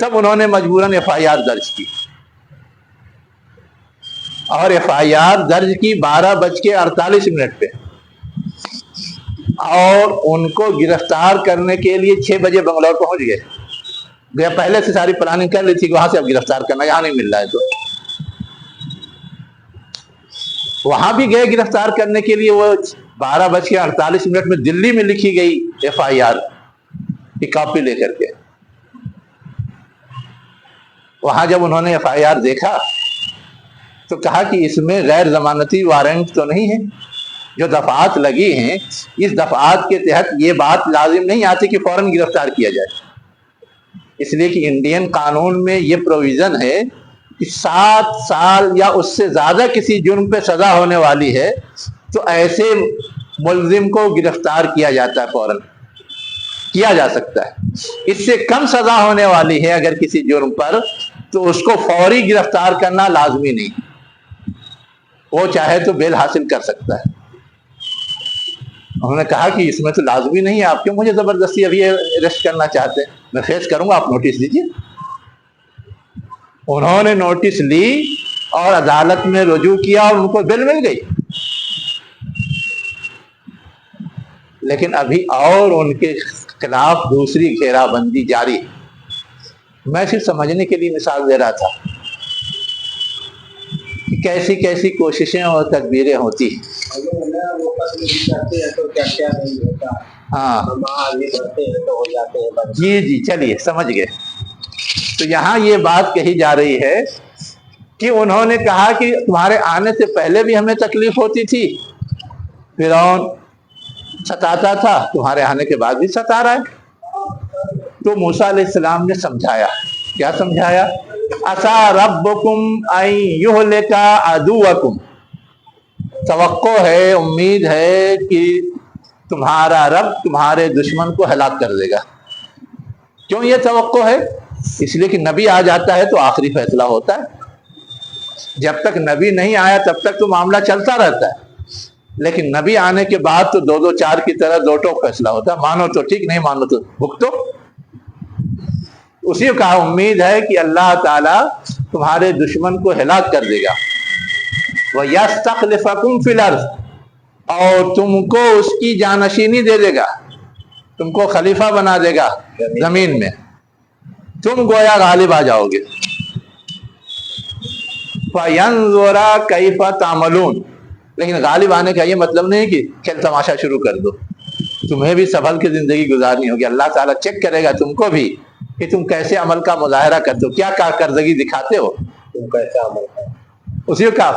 तब उन्होंने मजबूरन FIR दर्ज की, और FIR दर्ज की 12:48 पे, और उनको गिरफ्तार करने के लिए 6 बजे बंगलौर पहुंच गए। گیا پہلے سے ساری پلاننگ کر لی تھی کہ وہاں سے اب گرفتار کرنا، یہاں نہیں مل رہا ہے تو وہاں بھی گئے گرفتار کرنے کے لیے. وہ 12:48 میں دلی میں لکھی گئی FIR کی کاپی لے کر کے. وہاں جب انہوں نے FIR دیکھا تو کہا کہ اس میں غیر ضمانتی وارنٹ تو نہیں ہے. جو دفعات لگی ہیں اس دفعات کے تحت یہ بات لازم نہیں آتی کہ فوراً گرفتار کیا جائے، اس لیے کہ انڈین قانون میں یہ پروویژن ہے کہ 7 سال یا اس سے زیادہ کسی جرم پہ سزا ہونے والی ہے تو ایسے ملزم کو گرفتار کیا جاتا ہے، فوراً کیا جا سکتا ہے. اس سے کم سزا ہونے والی ہے اگر کسی جرم پر تو اس کو فوری گرفتار کرنا لازمی نہیں، وہ چاہے تو بیل حاصل کر سکتا ہے. انہوں نے کہا کہ اس میں تو لازمی نہیں ہے، آپ کیوں مجھے زبردستی ابھی اریسٹ کرنا چاہتے ہیں؟ میں فیس کروں گا، آپ نوٹس دیجیے. انہوں نے نوٹس لی اور عدالت میں رجوع کیا اور ان کو بیل مل گئی. لیکن ابھی اور ان کے خلاف دوسری گھیرا بندی جاری ہے. میں صرف سمجھنے کے لیے مثال دے رہا تھا کہ کیسی کیسی کوششیں اور تدبیریں ہوتی ہیں. ہاں جی چلیے سمجھ گئے. تو یہاں یہ بات کہی جا رہی ہے کہ انہوں نے کہا کہ تمہارے آنے سے پہلے بھی ہمیں تکلیف ہوتی تھی، فرعون ستاتا تھا، تمہارے آنے کے بعد بھی ستا رہا ہے. تو موسیٰ علیہ السلام نے سمجھایا. کیا سمجھایا؟ عَسَىٰ رَبُّكُمْ أَن يُهْلِكَ عَدُوَّكُمْ، توقع ہے، امید ہے کہ تمہارا رب تمہارے دشمن کو ہلاک کر دے گا. کیوں یہ توقع ہے؟ اس لیے کہ نبی آ جاتا ہے تو آخری فیصلہ ہوتا ہے. جب تک نبی نہیں آیا تب تک تو معاملہ چلتا رہتا ہے، لیکن نبی آنے کے بعد تو 2-2-4 کی طرح دو ٹوک فیصلہ ہوتا ہے. مانو تو ٹھیک، نہیں مانو تو بھگتو. اسی کو کہا امید ہے کہ اللہ تعالیٰ تمہارے دشمن کو ہلاک کر دے گا. وَيَسْتَخْلِفَكُمْ فِي الْأَرْضِ، اور تم کو اس کی جانشینی دے دے گا، تم کو خلیفہ بنا دے گا زمین میں، تم گویا غالب آ جاؤ گے. فَيَنْظُرَ كَيْفَ تَعْمَلُونَ، لیکن غالب آنے کا یہ مطلب نہیں کہ کھیل تماشا شروع کر دو. تمہیں بھی سنبھل کے زندگی گزارنی ہوگی. اللہ تعالیٰ چیک کرے گا تم کو بھی کہ تم کیسے عمل کا مظاہرہ کرتے ہو، کیا کارکردگی دکھاتے ہو، تم کیسا عمل کرتے. اسی کو کہا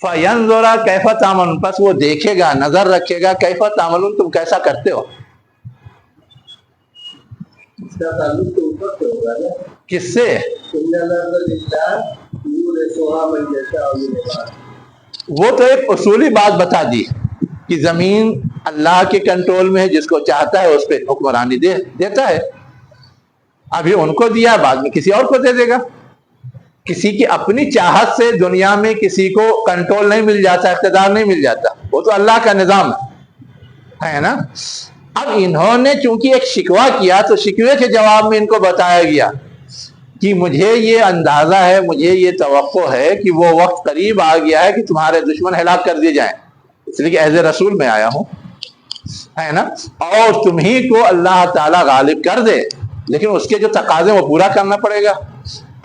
فَيَنْظُرَ كَيْفَ تَعْمَلُونَ، پس وہ دیکھے گا، نظر رکھے گا کیف تعملون، تم کیسا کرتے ہو. اس کا تعلق تو اوپر سے ہوگا نا، کس سے؟ وہ تو ایک اصولی بات بتا دی کہ زمین اللہ کے کنٹرول میں ہے، جس کو چاہتا ہے اس پہ حکمرانی دیتا ہے. ابھی ان کو دیا، بعد میں کسی اور کو دے دے گا. کسی کی اپنی چاہت سے دنیا میں کسی کو کنٹرول نہیں مل جاتا، اقتدار نہیں مل جاتا، وہ تو اللہ کا نظام ہے نا. اب انہوں نے چونکہ ایک شکوہ کیا تو شکوے کے جواب میں ان کو بتایا گیا کہ مجھے یہ اندازہ ہے، مجھے یہ توقع ہے کہ وہ وقت قریب آ گیا ہے کہ تمہارے دشمن ہلاک کر دیے جائیں، اس لیے کہ ایز اے رسول میں آیا ہوں، ہے نا. اور تمہیں کو اللہ تعالیٰ غالب کر دے، لیکن اس کے جو تقاضے وہ پورا کرنا پڑے گا،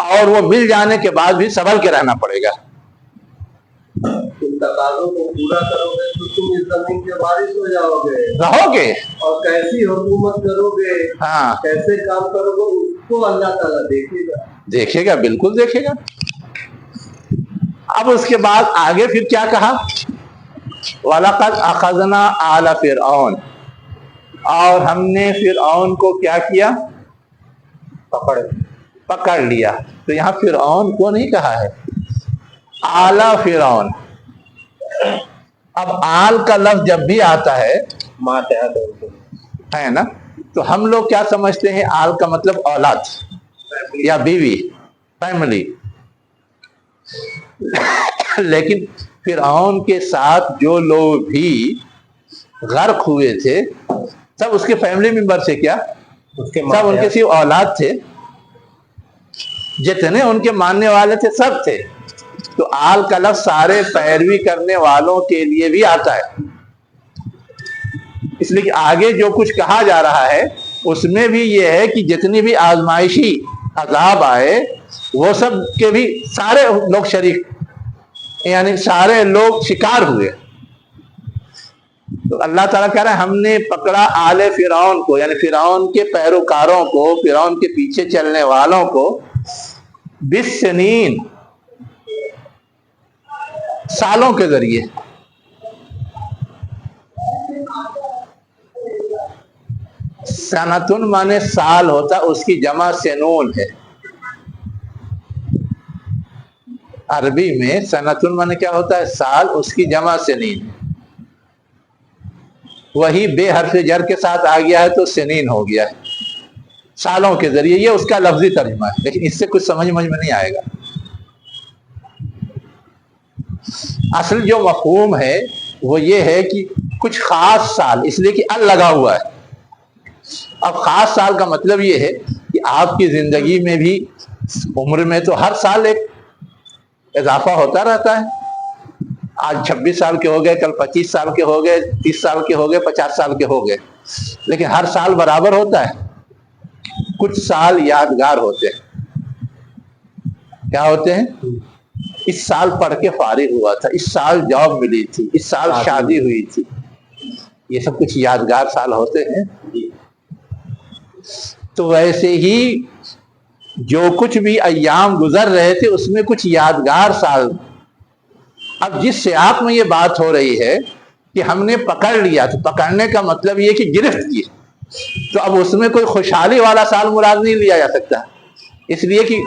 اور وہ مل جانے کے بعد بھی سنبھل کے رہنا پڑے گا. تم تقاضوں کو پورا کرو گے تو تم اس زمین کے وارث ہو جاؤ گے، رہو گے، اور کیسی حکومت کرو گے، ہاں کیسے کام کرو گے، اس کو اللہ تعالیٰ دیکھے گا. دیکھے گا، بالکل دیکھے گا. اب اس کے بعد آگے پھر کیا کہا؟ وَلَقَدْ أَخَذْنَا آلَ فِرْعَوْنَ، اور ہم نے فرعون کو کیا کیا؟ پکڑ لیا. تو یہاں فرعون کو نہیں کہا ہے، آل فرعون. اب آل کا لفظ جب بھی آتا ہے ماتحت ہے نا، تو ہم لوگ کیا سمجھتے ہیں؟ آل کا مطلب اولاد یا بیوی، فیملی. لیکن فرعون کے ساتھ جو لوگ بھی غرق ہوئے تھے سب اس کے فیملی ممبر سے، کیا سب ان کے صرف اولاد تھے، جتنے ان کے ماننے والے تھے سب تھے. تو آل کا لفظ سارے پیروی کرنے والوں کے لیے بھی آتا ہے. اس لیے کہ آگے جو کچھ کہا جا رہا ہے اس میں بھی یہ ہے کہ جتنی بھی آزمائشی عذاب آئے وہ سب کے بھی سارے لوگ شریک، یعنی سارے لوگ شکار ہوئے. تو اللہ تعالیٰ کہہ رہا ہے ہم نے پکڑا آل فرعون کو، یعنی فرعون کے پیروکاروں کو، فرعون کے پیچھے چلنے والوں کو، بالسنین، سالوں کے ذریعے. سنتن مانے سال ہوتا، اس کی جمع سنون ہے. عربی میں سنتن مانے کیا ہوتا ہے؟ سال، اس کی جمع سنین. وہی بے حرف جر کے ساتھ آ گیا ہے تو سنین ہو گیا ہے، سالوں کے ذریعے. یہ اس کا لفظی ترجمہ ہے، لیکن اس سے کچھ سمجھ میں نہیں آئے گا. اصل جو مفہوم ہے وہ یہ ہے کہ کچھ خاص سال، اس لیے کہ ال لگا ہوا ہے. اب خاص سال کا مطلب یہ ہے کہ آپ کی زندگی میں بھی، عمر میں تو ہر سال ایک اضافہ ہوتا رہتا ہے. آج 26 سال کے ہو گئے، کل 25 سال کے ہو گئے، 30 سال کے ہو گئے، 50 سال کے ہو گئے، لیکن ہر سال برابر ہوتا ہے. کچھ سال یادگار ہوتے ہیں. کیا ہوتے ہیں؟ اس سال پڑھ کے فارغ ہوا تھا، اس سال جاب ملی تھی، اس سال شادی ہوئی تھی. یہ سب کچھ یادگار سال ہوتے ہیں. تو ویسے ہی جو کچھ بھی ایام گزر رہے تھے اس میں کچھ یادگار سال. اب جس سیاق میں یہ بات ہو رہی ہے کہ ہم نے پکڑ لیا، تو پکڑنے کا مطلب یہ کہ گرفت کی، تو اب اس میں کوئی خوشحالی والا سال مراد نہیں لیا جا سکتا، اس لیے کہ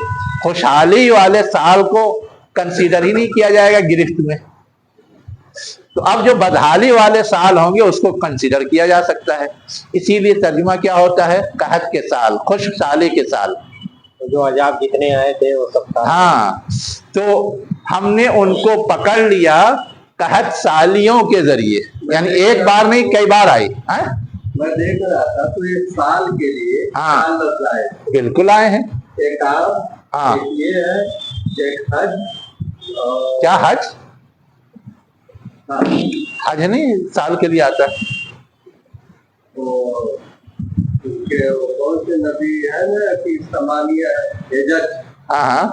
خوشحالی والے سال کو کنسیڈر ہی نہیں کیا جائے گا گرفت میں. تو اب جو بدحالی والے سال ہوں گے اس کو کنسیڈر کیا جا سکتا ہے. اسی لیے ترجمہ کیا ہوتا ہے؟ قحط کے سال، خشک سالی کے سال. جو عذاب جتنے آئے تھے وہ سب سال. ہاں، تو ہم نے ان کو پکڑ لیا قحط سالیوں کے ذریعے، یعنی ایک بار نہیں کئی بار آئی. میں دیکھ رہا تھا تو ایک سال کے لیے ہاں سال لفظ آئے، بالکل آئے ہیں. ایک عام، ہاں. ایک یہ ہے، ایک حج. کیا حج؟ ہاں، حج نہیں سال کے لیے آتا ہے. کیونکہ وہ کون سے نبی ہے نا کہ سمانیہ حجج، ہاں ہاں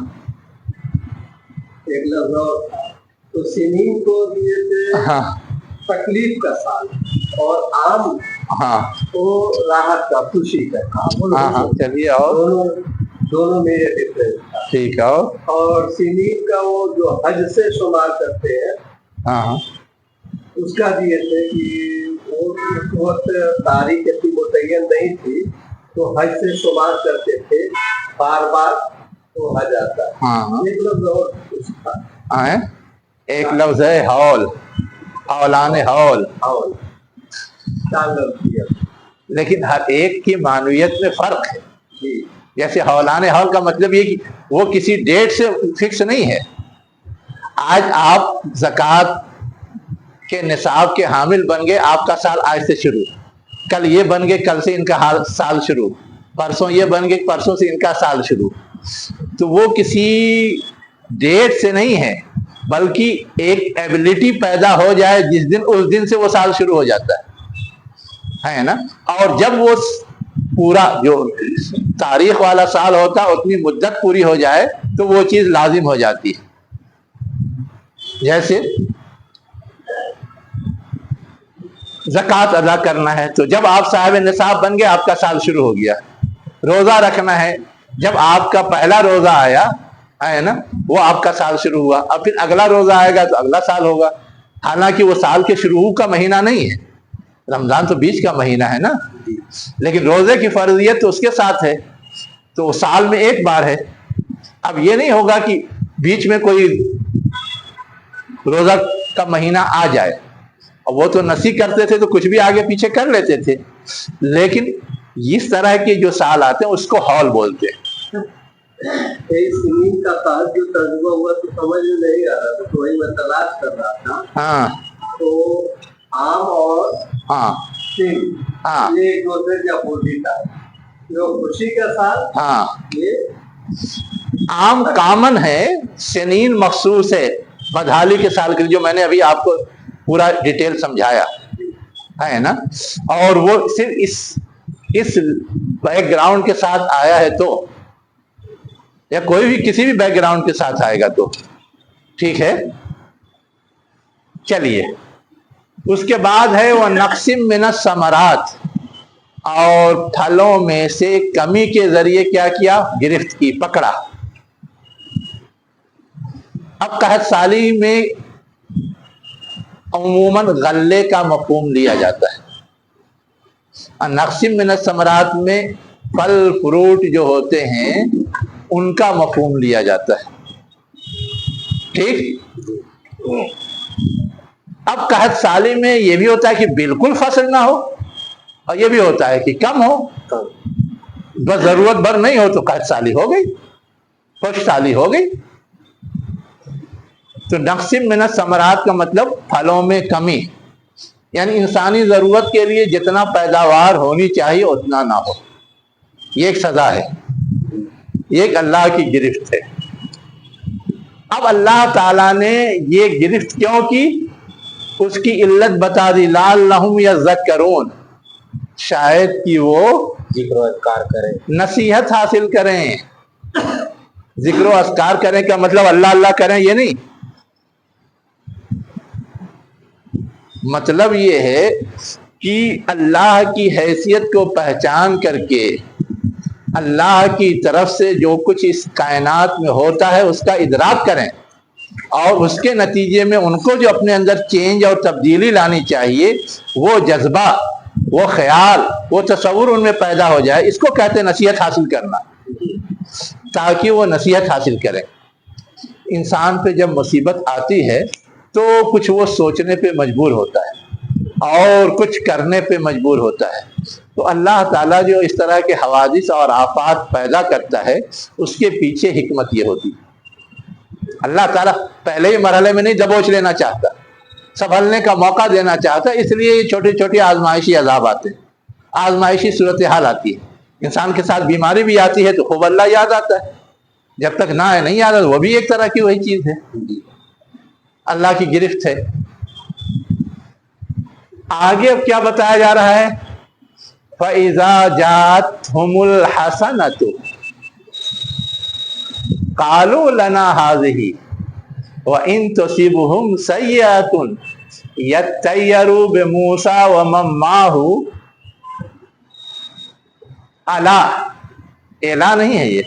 ایک لفظ اور تھا. تو سنین کو دیے تھے ہاں تکلیف کا سال، اور عام ہاں کو راحت کا، خوشی کا. ہاں ہاں چلیے. اور دونوں میرے ڈفرینس تھا. ٹھیک ہے. اور سنین کا وہ جو حج سے شمار کرتے ہیں، ہاں ہاں اس کا دیے تھے کہ وہ اس وقت تاریخ اتنی متعین نہیں تھی تو حج سے شمار کرتے تھے، بار بار وہ حج آتا ہے. ہاں ایک لفظ اور کچھ تھا. ہاں ایک لفظ ہے ہول، ہولان ہول. اور چار لفظ کیا. لیکن ہر ایک کی معنویت میں فرق ہے. جی جیسے ہولان ہول کا مطلب یہ کہ وہ کسی ڈیٹ سے فکس نہیں ہے. آج آپ زکوٰۃ کے نصاب کے حامل بن گئے، آپ کا سال آج سے شروع. کل یہ بن گئے، کل سے ان کا سال شروع. پرسوں یہ بن گئے، پرسوں سے ان کا سال شروع. تو وہ کسی ڈیٹ سے نہیں ہے، بلکہ ایک ایبلٹی پیدا ہو جائے جس دن، اس دن سے وہ سال شروع ہو جاتا ہے نا. اور جب وہ پورا جو تاریخ والا سال ہوتا ہے اتنی مدت پوری ہو جائے تو وہ چیز لازم ہو جاتی ہے. جیسے زکوٰۃ ادا کرنا ہے تو جب آپ صاحب نصاب بن گئے آپ کا سال شروع ہو گیا. روزہ رکھنا ہے، جب آپ کا پہلا روزہ آیا ہے نا، وہ آپ کا سال شروع ہوا. اب پھر اگلا روزہ آئے گا تو اگلا سال ہوگا. حالانکہ وہ سال کے شروع کا مہینہ نہیں ہے، رمضان تو بیچ کا مہینہ ہے نا، لیکن روزے کی فرضیت تو اس کے ساتھ ہے. تو سال میں ایک بار ہے. اب یہ نہیں ہوگا کہ بیچ میں کوئی روزہ کا مہینہ آ جائے. اور وہ تو نسی کرتے تھے تو کچھ بھی آگے پیچھے کر لیتے تھے، لیکن اس طرح کے جو سال آتے ہیں اس کو ہول بولتے ہیں. سنین کا سال جو ترجمہ ہوا تو سمجھ میں نہیں آ رہا تھا، تو وہی میں تلاش کر رہا تھا. ہاں تو عام اور ہاں سن ہاں یہ ایک دوسرے کے اپوزٹ ہے. جو خوشی کا سال، ہاں یہ عام کامن ہے، سنین مخصوص ہے بدحالی کے سال کے لیے، جو میں نے ابھی آپ کو پورا ڈیٹیل سمجھایا ہے نا. اور وہ صرف اس इस बैक ग्राउंड के साथ आया है तो, या कोई भी किसी भी बैक ग्राउंड के साथ आएगा तो ठीक है। चलिए, उसके बाद है वह नक्सिम मिनस समरात, और फलों में से कमी के जरिए क्या किया, गिरफ्त की, पकड़ा। अब कहत साली में अमूमन गल्ले का मफहूम लिया जाता है, और नक्सिम मिनस समरात में फल फ्रूट जो होते हैं उनका मफहूम लिया जाता है। ठीक। अब कहत साली में यह भी होता है कि बिल्कुल फसल ना हो, और यह भी होता है कि कम हो, बस जरूरत भर नहीं हो तो कहत साली हो गई, खुश साली हो गई। तो नक्सिम मिनस समरात का मतलब फलों में कमी, यानी इंसानी जरूरत के लिए जितना पैदावार होनी चाहिए उतना ना हो। ये एक सजा है, ये एक अल्लाह की गिरफ्त है। अब अल्लाह ताला ने ये गिरफ्त क्यों की, उसकी इल्लत बता दी, लअल्लहुम यज़क्करून, शायद कि वो जिक्र और अज़कार करें, नसीहत हासिल करें। जिक्र और अज़कार करें का मतलब अल्लाह अल्लाह करें ये नहीं, मतलब ये है कि अल्लाह की हैसियत को पहचान करके अल्लाह की तरफ से जो कुछ इस कायनात में होता है उसका इदराक करें, और उसके नतीजे में उनको जो अपने अंदर चेंज और तब्दीली लानी चाहिए, वो जज्बा, वो ख्याल, वो तसव्वुर उनमें पैदा हो जाए। इसको कहते हैं नसीहत हासिल करना, ताकि वो नसीहत हासिल करें। इंसान पे जब मुसीबत आती है तो कुछ वो सोचने पे मजबूर होता है और कुछ करने पे मजबूर होता है। तो अल्लाह ताला जो इस तरह के हवादिस और आफात पैदा करता है, उसके पीछे हिकमत ये होती है। अल्लाह ताला पहले ही मरहले में नहीं दबोच लेना चाहता, संभलने का मौका देना चाहता, इसलिए ये छोटी छोटी आजमाइशी अजाब आते हैं, आजमाइशी सूरत हाल आती है। इंसान के साथ बीमारी भी आती है तो खूब अल्लाह याद आता है, जब तक ना है नहीं याद आता, वो भी एक तरह की वही चीज है, अल्लाह की गिरफ्त है। आगे अब क्या बताया जा रहा है, फ़इज़ा जातहुमुल हसनतु क़ालू लना हाज़िही व इन तुसिबहुम सय्यअतुन यत्तय्यरू बिमूसा व मन माहू। अला, एला नहीं है ये,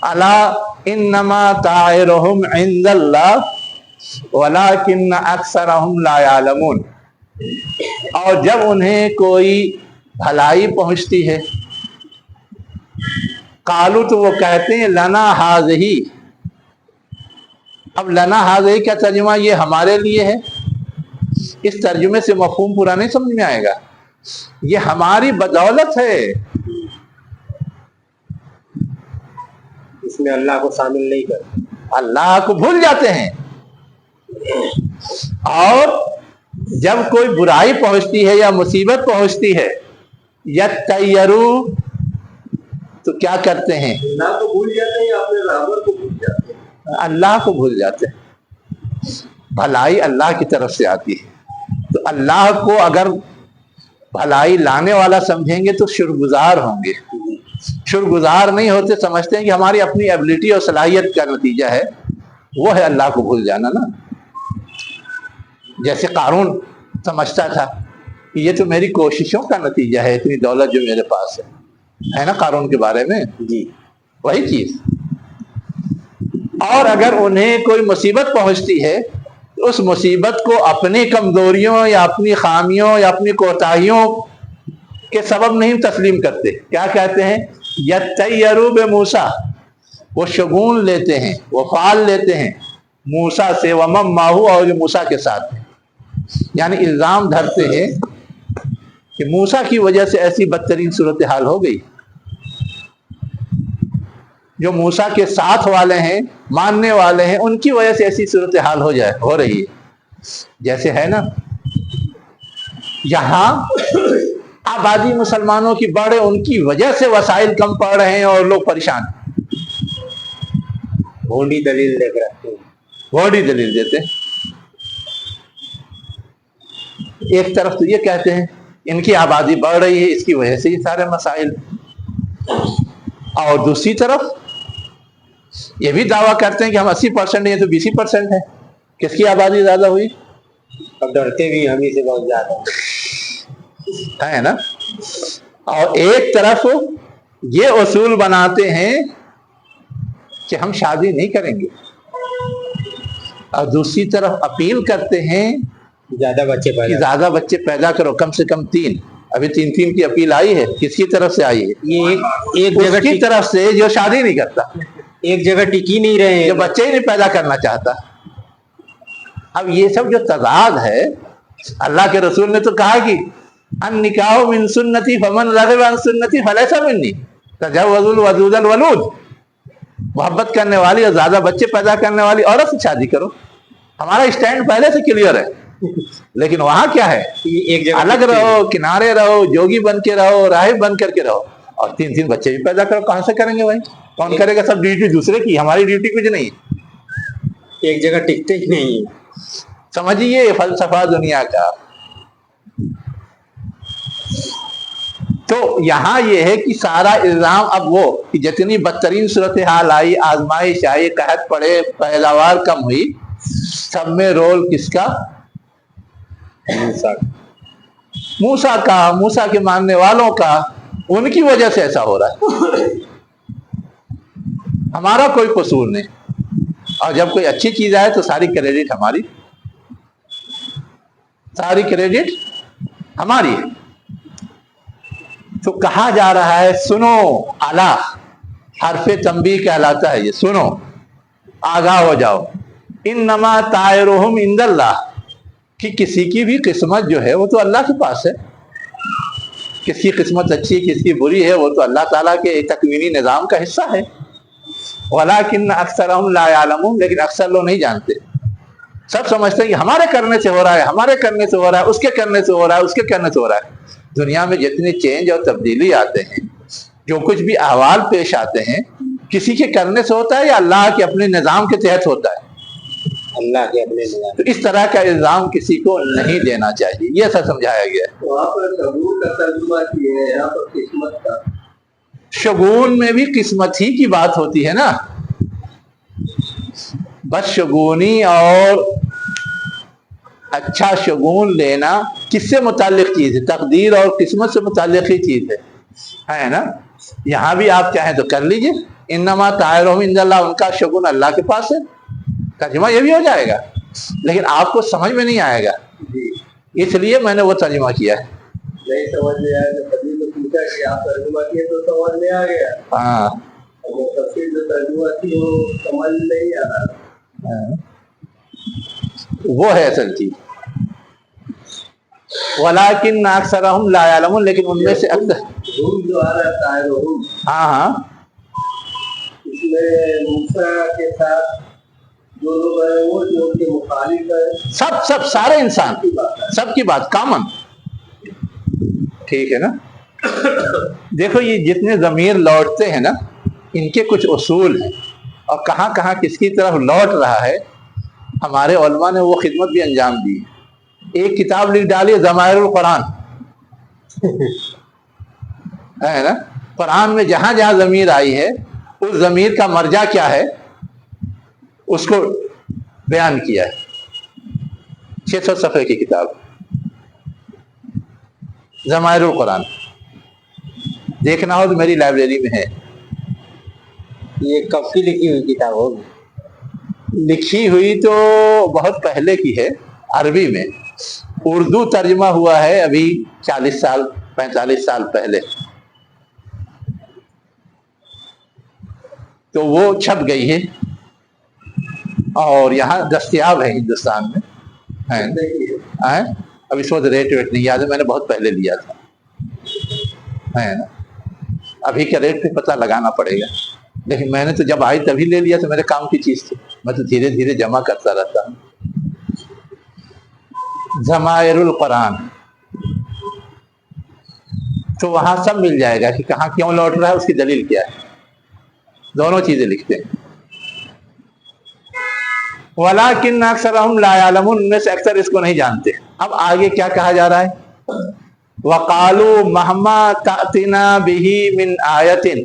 अला इन्नमा ताइरुहुम इंदल्लाह वलाकिन्न अक्सरहुम ला यालमून। और जब उन्हें कोई भलाई पहुंचती है, कालू, तो वो कहते हैं लना हाज़िही। अब लना हाज़िही का तर्जुमा ये हमारे लिए है, इस तर्जुमे से मफहूम पूरा नहीं समझ में आएगा। ये हमारी बदौलत है, इसमें अल्लाह को शामिल नहीं करते, अल्लाह को भूल जाते हैं। और जब कोई बुराई पहुंचती है या मुसीबत पहुंचती है, यत्तय्यरू, तो क्या करते हैं, अल्लाह को भूल जाते हैं, अपने रहबर को भूल जाते हैं, अल्लाह को भूल जाते हैं। भलाई अल्लाह की तरफ से आती है, तो अल्लाह को अगर भलाई लाने वाला समझेंगे तो शुक्रगुजार होंगे। शुक्रगुजार नहीं होते, समझते हैं कि हमारी अपनी एबिलिटी और सलाहियत का नतीजा है, वो है अल्लाह को भूल जाना ना। जैसे कारून समझता था कि ये तो मेरी कोशिशों का नतीजा है, इतनी दौलत जो मेरे पास है ना, कारून के बारे में जी वही चीज। और अगर उन्हें कोई मुसीबत पहुंचती है तो उस मुसीबत को अपनी कमजोरियों या अपनी खामियों या अपनी कोताहियों के सबब नहीं तस्लीम करते। क्या कहते हैं, यत्तय्यरू बिमूसा, वो शगुन लेते हैं, वो फाल लेते हैं मूसा से, व मन माहू, और जो मूसा के साथ है। यानी इल्जाम धरते हैं कि मूसा की वजह से ऐसी बदतरीन सूरत हाल हो गई, जो मूसा के साथ वाले हैं, मानने वाले हैं, उनकी वजह से ऐसी सूरत हाल हो रही है। जैसे है ना, यहाँ आबादी मुसलमानों की बढ़े, उनकी वजह से वसाइल कम पड़ रहे हैं और लोग परेशान, भोंडी दलील देख रहे हैं, बड़ी दलील देते हैं। एक तरफ तो ये कहते हैं इनकी आबादी बढ़ रही है, इसकी वजह से ये सारे मसाइल। और दूसरी तरफ ये भी दावा करते हैं कि हम 80% हैं तो 20% है, किसकी आबादी ज्यादा हुई? अब डरते भी हम ही से बहुत ज्यादा है ना। और एक तरफ ये उसूल बनाते हैं कि हम शादी नहीं करेंगे, और दूसरी तरफ अपील करते हैं ज्यादा बच्चे कि पैदा। ज्यादा बच्चे पैदा करो, कम से कम 3। अभी 3 की अपील आई है, किसकी तरफ से आई है? ये एक जगह उसकी तरफ से जो शादी नहीं करता, एक जगह टिकी नहीं रहे जो हैं। बच्चे ही नहीं पैदा करना चाहता। अब ये सब जो तजाद है, अल्लाह के रसूल ने तो कहा कि अन निकाह मिन सुन्नती फमन रग़िब अन सुन्नती फलैसा मिन्नी, तज़व्वजुल वदूदल वलूद। मोहब्बत करने वाली और ज्यादा बच्चे पैदा करने वाली औरत से शादी करो। हमारा स्टैंड पहले से क्लियर है, लेकिन वहां क्या है? एक जगह अलग रहो, किनारे रहो, जोगी बन के रहो, राहिब बन करके रहो, और 3 बच्चे भी पैदा करो। कहां से करेंगे भाई? कौन करेगा? सब ड्यूटी दूसरे की, हमारी ड्यूटी कुछ नहीं है। एक जगह टिकते ही नहीं है। समझिए फलसफा दुनिया का। तो यहाँ ये है कि सारा इल्जाम अब वो कि जितनी बदतरीन सूरत हाल आई, आजमाइश आई, कहत पड़े, पैदावार कम हुई, सब में रोल किसका? मूसा का, मूसा के मानने वालों का। उनकी वजह से ऐसा हो रहा है, हमारा कोई कसूर नहीं। और जब कोई अच्छी चीज आए तो सारी क्रेडिट हमारी, सारी क्रेडिट हमारी है। तो कहा जा रहा है सुनो, अला हरफे तंबीह कहलाता है ये, सुनो, आगाह हो जाओ। इन्नमा तायरुहुम इंदल्लाह, कि किसी की भी किस्मत जो है वो तो अल्लाह के पास है। किसकी किस्मत अच्छी किसकी बुरी है वो तो अल्लाह ताला के तकवीनी निज़ाम का हिस्सा है। वलाकिन अक्सरहुम ला यालमून, लेकिन अक्सर लोग नहीं जानते। सब समझते हैं कि हमारे करने से हो रहा है, हमारे करने से हो रहा है, उसके करने से हो रहा है, उसके करने से हो रहा है। दुनिया में जितने चेंज और तब्दीली आते हैं, जो कुछ भी अहवाल पेश आते हैं, किसी के करने से होता है या अल्लाह के अपने निज़ाम के तहत होता है? अल्लाह के अपने निज़ाम। तो इस तरह का इल्जाम किसी को नहीं देना चाहिए, ये ऐसा समझाया गया। वहाँ पर कबूल का तर्जुमा किए हैं, यहाँ पर किस्मत का। शगुन में भी किस्मत ही की बात होती है ना। बदशगुनी और अच्छा शगुन लेना किससे मुताल्लिक चीज है? तकदीर और किस्मत से मुताल्लिक ही चीज है ना। यहाँ भी आप चाहें तो कर लीजिए, इन्नमा तायरुहुम इंदल्लाह, उनका शगुन अल्लाह के पास है। तर्जुमा ये भी हो जाएगा, लेकिन आपको समझ में नहीं आएगा, इसलिए मैंने वो तर्जुमा किया है। नहीं समझ में आया तो कभी तो पूछा कि आप तर्जुमा किए तो समझ में आ गया। हाँ, वो तफसीर जो तर्जुमा थी वो समझ नहीं आ रहा। वो है असल चीज। वलाकिन अक्सरहुम ला यालमून, लेकिन उनमें से अक्सर। हुम जो आ रहा है तायरुहुम, हाँ हाँ, इसमें मूसा के साथ जो लोग हैं वो जो उनके मुखालिफ है, सब सारे इंसान, की बात है। सबकी बात कॉमन, ठीक है ना। देखो ये जितने ज़मीर लौटते हैं ना, इनके कुछ उसूल हैं, और कहाँ कहाँ किसकी तरफ लौट रहा है, हमारे उलमा ने वो खिदमत भी अंजाम दी। एक किताब लिख डाली ज़माइरुल कुरान, है ना। कुरान में जहाँ जहाँ ज़मीर आई है उस ज़मीर का मर्जा क्या है उसको बयान किया है। 600 सफ़े की किताब ज़माइरुल कुरान, देखना हो तो मेरी लाइब्रेरी में है। ये कब की लिखी हुई किताब होगी? लिखी हुई तो बहुत पहले की है, अरबी में। उर्दू तर्जमा हुआ है अभी 40 साल 45 साल पहले, तो वो छप गई है और यहाँ दस्तयाब है हिंदुस्तान में, है। अब इस वक्त रेट वेट नहीं याद है, मैंने बहुत पहले लिया था, है ना। अभी का रेट पे पता लगाना पड़ेगा, लेकिन मैंने तो जब आई तभी ले लिया, तो मेरे काम की चीज थी, मैं तो धीरे धीरे जमा करता रहता हूँ। ज़माइरुल कुरान, तो वहां सब मिल जाएगा कि कहाँ क्यों लौट रहा है, उसकी दलील क्या है, दोनों चीजें लिखते हैं। वलाकिन अक्सरहुम ला यालमून, उनमें से अक्सर इसको नहीं जानते। अब आगे क्या कहा जा रहा है? वकालू महमा तातिना बिही मिन आयतिन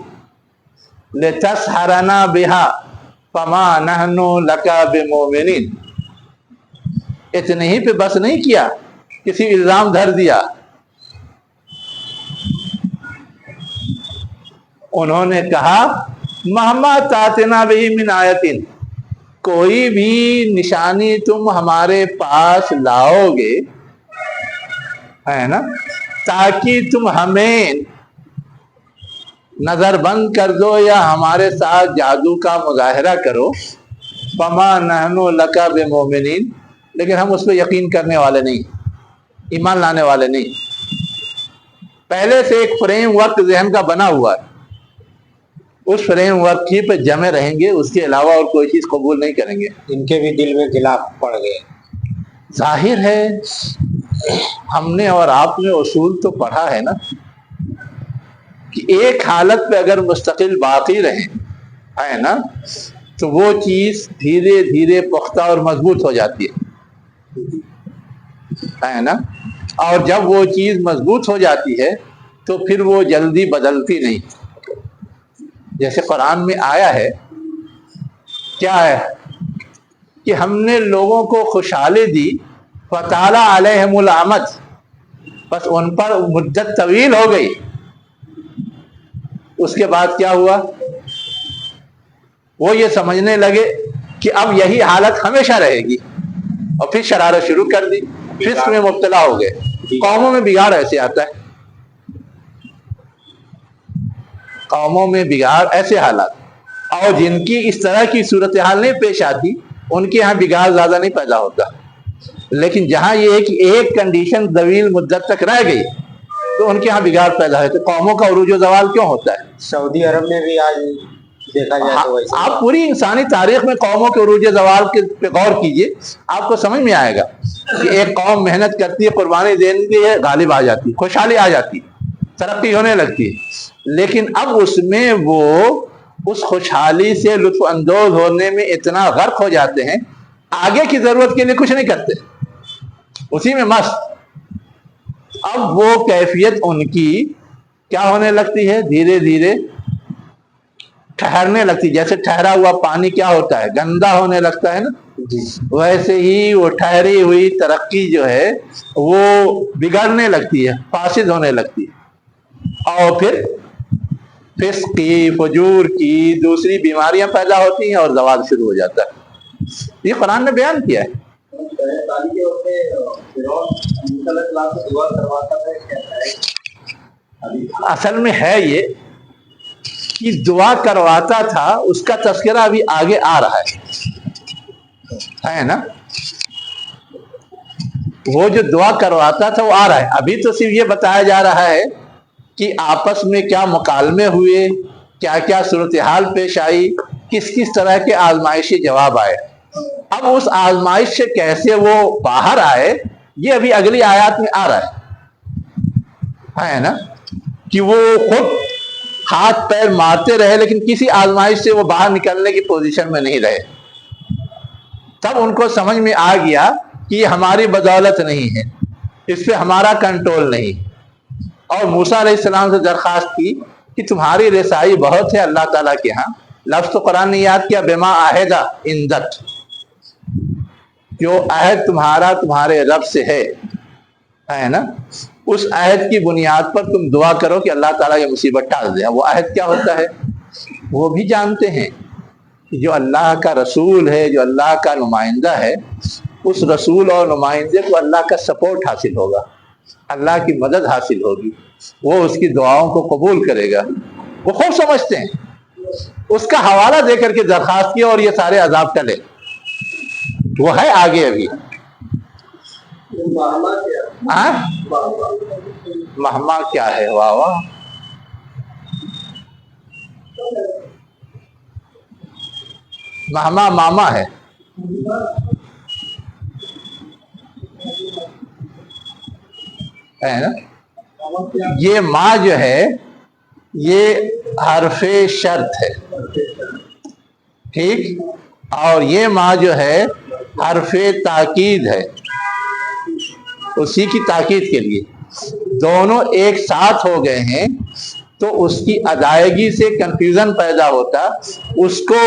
लितसहरना बिहा फमा नहनु लका बिमुमिनीन। इतने ही पे बस नहीं किया, किसी इल्जाम धर दिया। उन्होंने कहा महमा तातिना बिही मिन आयतिन, कोई भी निशानी तुम हमारे पास लाओगे, है ना, ताकि तुम हमें नजरबंद कर दो या हमारे साथ जादू का मुजाहरा करो, फमा नहनु लका बिमुमिनीन, लेकिन हम उस पर यकीन करने वाले नहीं, ईमान लाने वाले नहीं। पहले से एक फ्रेम वर्क जहन का बना हुआ है, उस फ्रेम वर्क की पे जमे रहेंगे, उसके अलावा और कोई चीज कबूल नहीं करेंगे। इनके भी दिल में खिलाफ पड़ गए। जाहिर है हमने और आपने उसूल तो पढ़ा है ना कि एक हालत पे अगर मुस्तकिल बाकी रहे, है ना, तो वो चीज धीरे धीरे पुख्ता और मजबूत हो जाती है ना। और जब वो चीज मजबूत हो जाती है तो फिर वो जल्दी बदलती नहीं। जैसे कुरान में आया है, क्या है कि हमने लोगों को खुशहाली दी, फताला अलैहिमुल अमद, बस उन पर मुद्दत तवील हो गई। उसके बाद क्या हुआ, वो ये समझने लगे कि अब यही हालत हमेशा रहेगी, और फिर शरारत शुरू कर दी, फिस्क में मुब्तला हो गए। कौमों में बिगाड़ ऐसे आता है, कौमों में बिगाड़ ऐसे हालात, और जिनकी इस तरह की सूरत हाल नहीं पेश आती उनके यहाँ बिगाड़ ज्यादा नहीं पैदा होता। लेकिन जहाँ ये है कि एक कंडीशन तवील मुद्दत तक रह गई तो उनके यहाँ बिगाड़ पैदा है। तो कौमों का उरूज ज़वाल क्यों होता है? सऊदी अरब में भी आज देखा जाए तो वैसे आप पूरी इंसानी तारीख में कौमों के उरूज ज़वाल के पे गौर कीजिए, आपको समझ में आएगा कि एक कौम मेहनत करती है, कुर्बानी देती है, गालिब आ जाती है, खुशहाली आ जाती है, तरक्की होने लगती है। लेकिन अब उसमें वो उस खुशहाली से लुत्फ अंदोज होने में इतना गर्क हो जाते हैं, आगे की जरूरत के लिए कुछ नहीं करते, उसी में मस्त। अब वो कैफियत उनकी क्या होने लगती है, धीरे धीरे ठहरने लगती है। जैसे ठहरा हुआ पानी क्या होता है, गंदा होने लगता है ना, वैसे ही वो ठहरी हुई तरक्की जो है वो बिगड़ने लगती है, फासिद होने लगती है, और फिर फिस्क की, फजूर की दूसरी बीमारियां पैदा होती हैं और ज़वाल शुरू हो जाता है। ये कुरान ने बयान किया है। असल में है ये कि दुआ करवाता था, उसका तस्करा अभी आगे आ रहा है ना। वो जो दुआ करवाता था वो आ रहा है। अभी तो सिर्फ ये बताया जा रहा है कि आपस में क्या मुकालमे हुए, क्या क्या सूरत हाल पेश आई, किस किस तरह के आजमाइशी जवाब आए। अब उस आजमाइश से कैसे वो बाहर आए, ये अभी अगली आयत में आ रहा है ना, कि वो खुद हाथ पैर मारते रहे लेकिन किसी आजमाइश से वो बाहर निकलने की पोजीशन में नहीं रहे। तब उनको समझ में आ गया कि ये हमारी बदौलत नहीं है, इस पे हमारा कंट्रोल नहीं। और मूसा अलैहिस्सलाम से दरखास्त की कि तुम्हारी रसाई बहुत है अल्लाह ताला के यहाँ। लफ्ज़ तो कुरान ने याद किया, बेमा आहेदा इंदत, जो अहद तुम्हारा तुम्हारे रब से है ना, उस अहद की बुनियाद पर तुम दुआ करो कि अल्लाह ताला ये मुसीबत टाल दे। वो अहद क्या होता है वो भी जानते हैं कि जो अल्लाह का रसूल है, जो अल्लाह का नुमाइंदा है, उस रसूल और नुमाइंदे को अल्लाह का सपोर्ट हासिल होगा, अल्लाह की मदद हासिल होगी, वो उसकी दुआओं को कबूल करेगा। वो खूब समझते हैं, उसका हवाला दे करके दरखास्त किया और ये सारे अजाब टले। वो है आगे अभी। महमा क्या है? वाह वाह, महमा मामा है ना। ये माँ जो है ये हरफे शर्त है, ठीक, और ये माँ जो है हरफे ताकीद है, उसी की ताकीद के लिए। दोनों एक साथ हो गए हैं तो उसकी अदायगी से कंफ्यूजन पैदा होता, उसको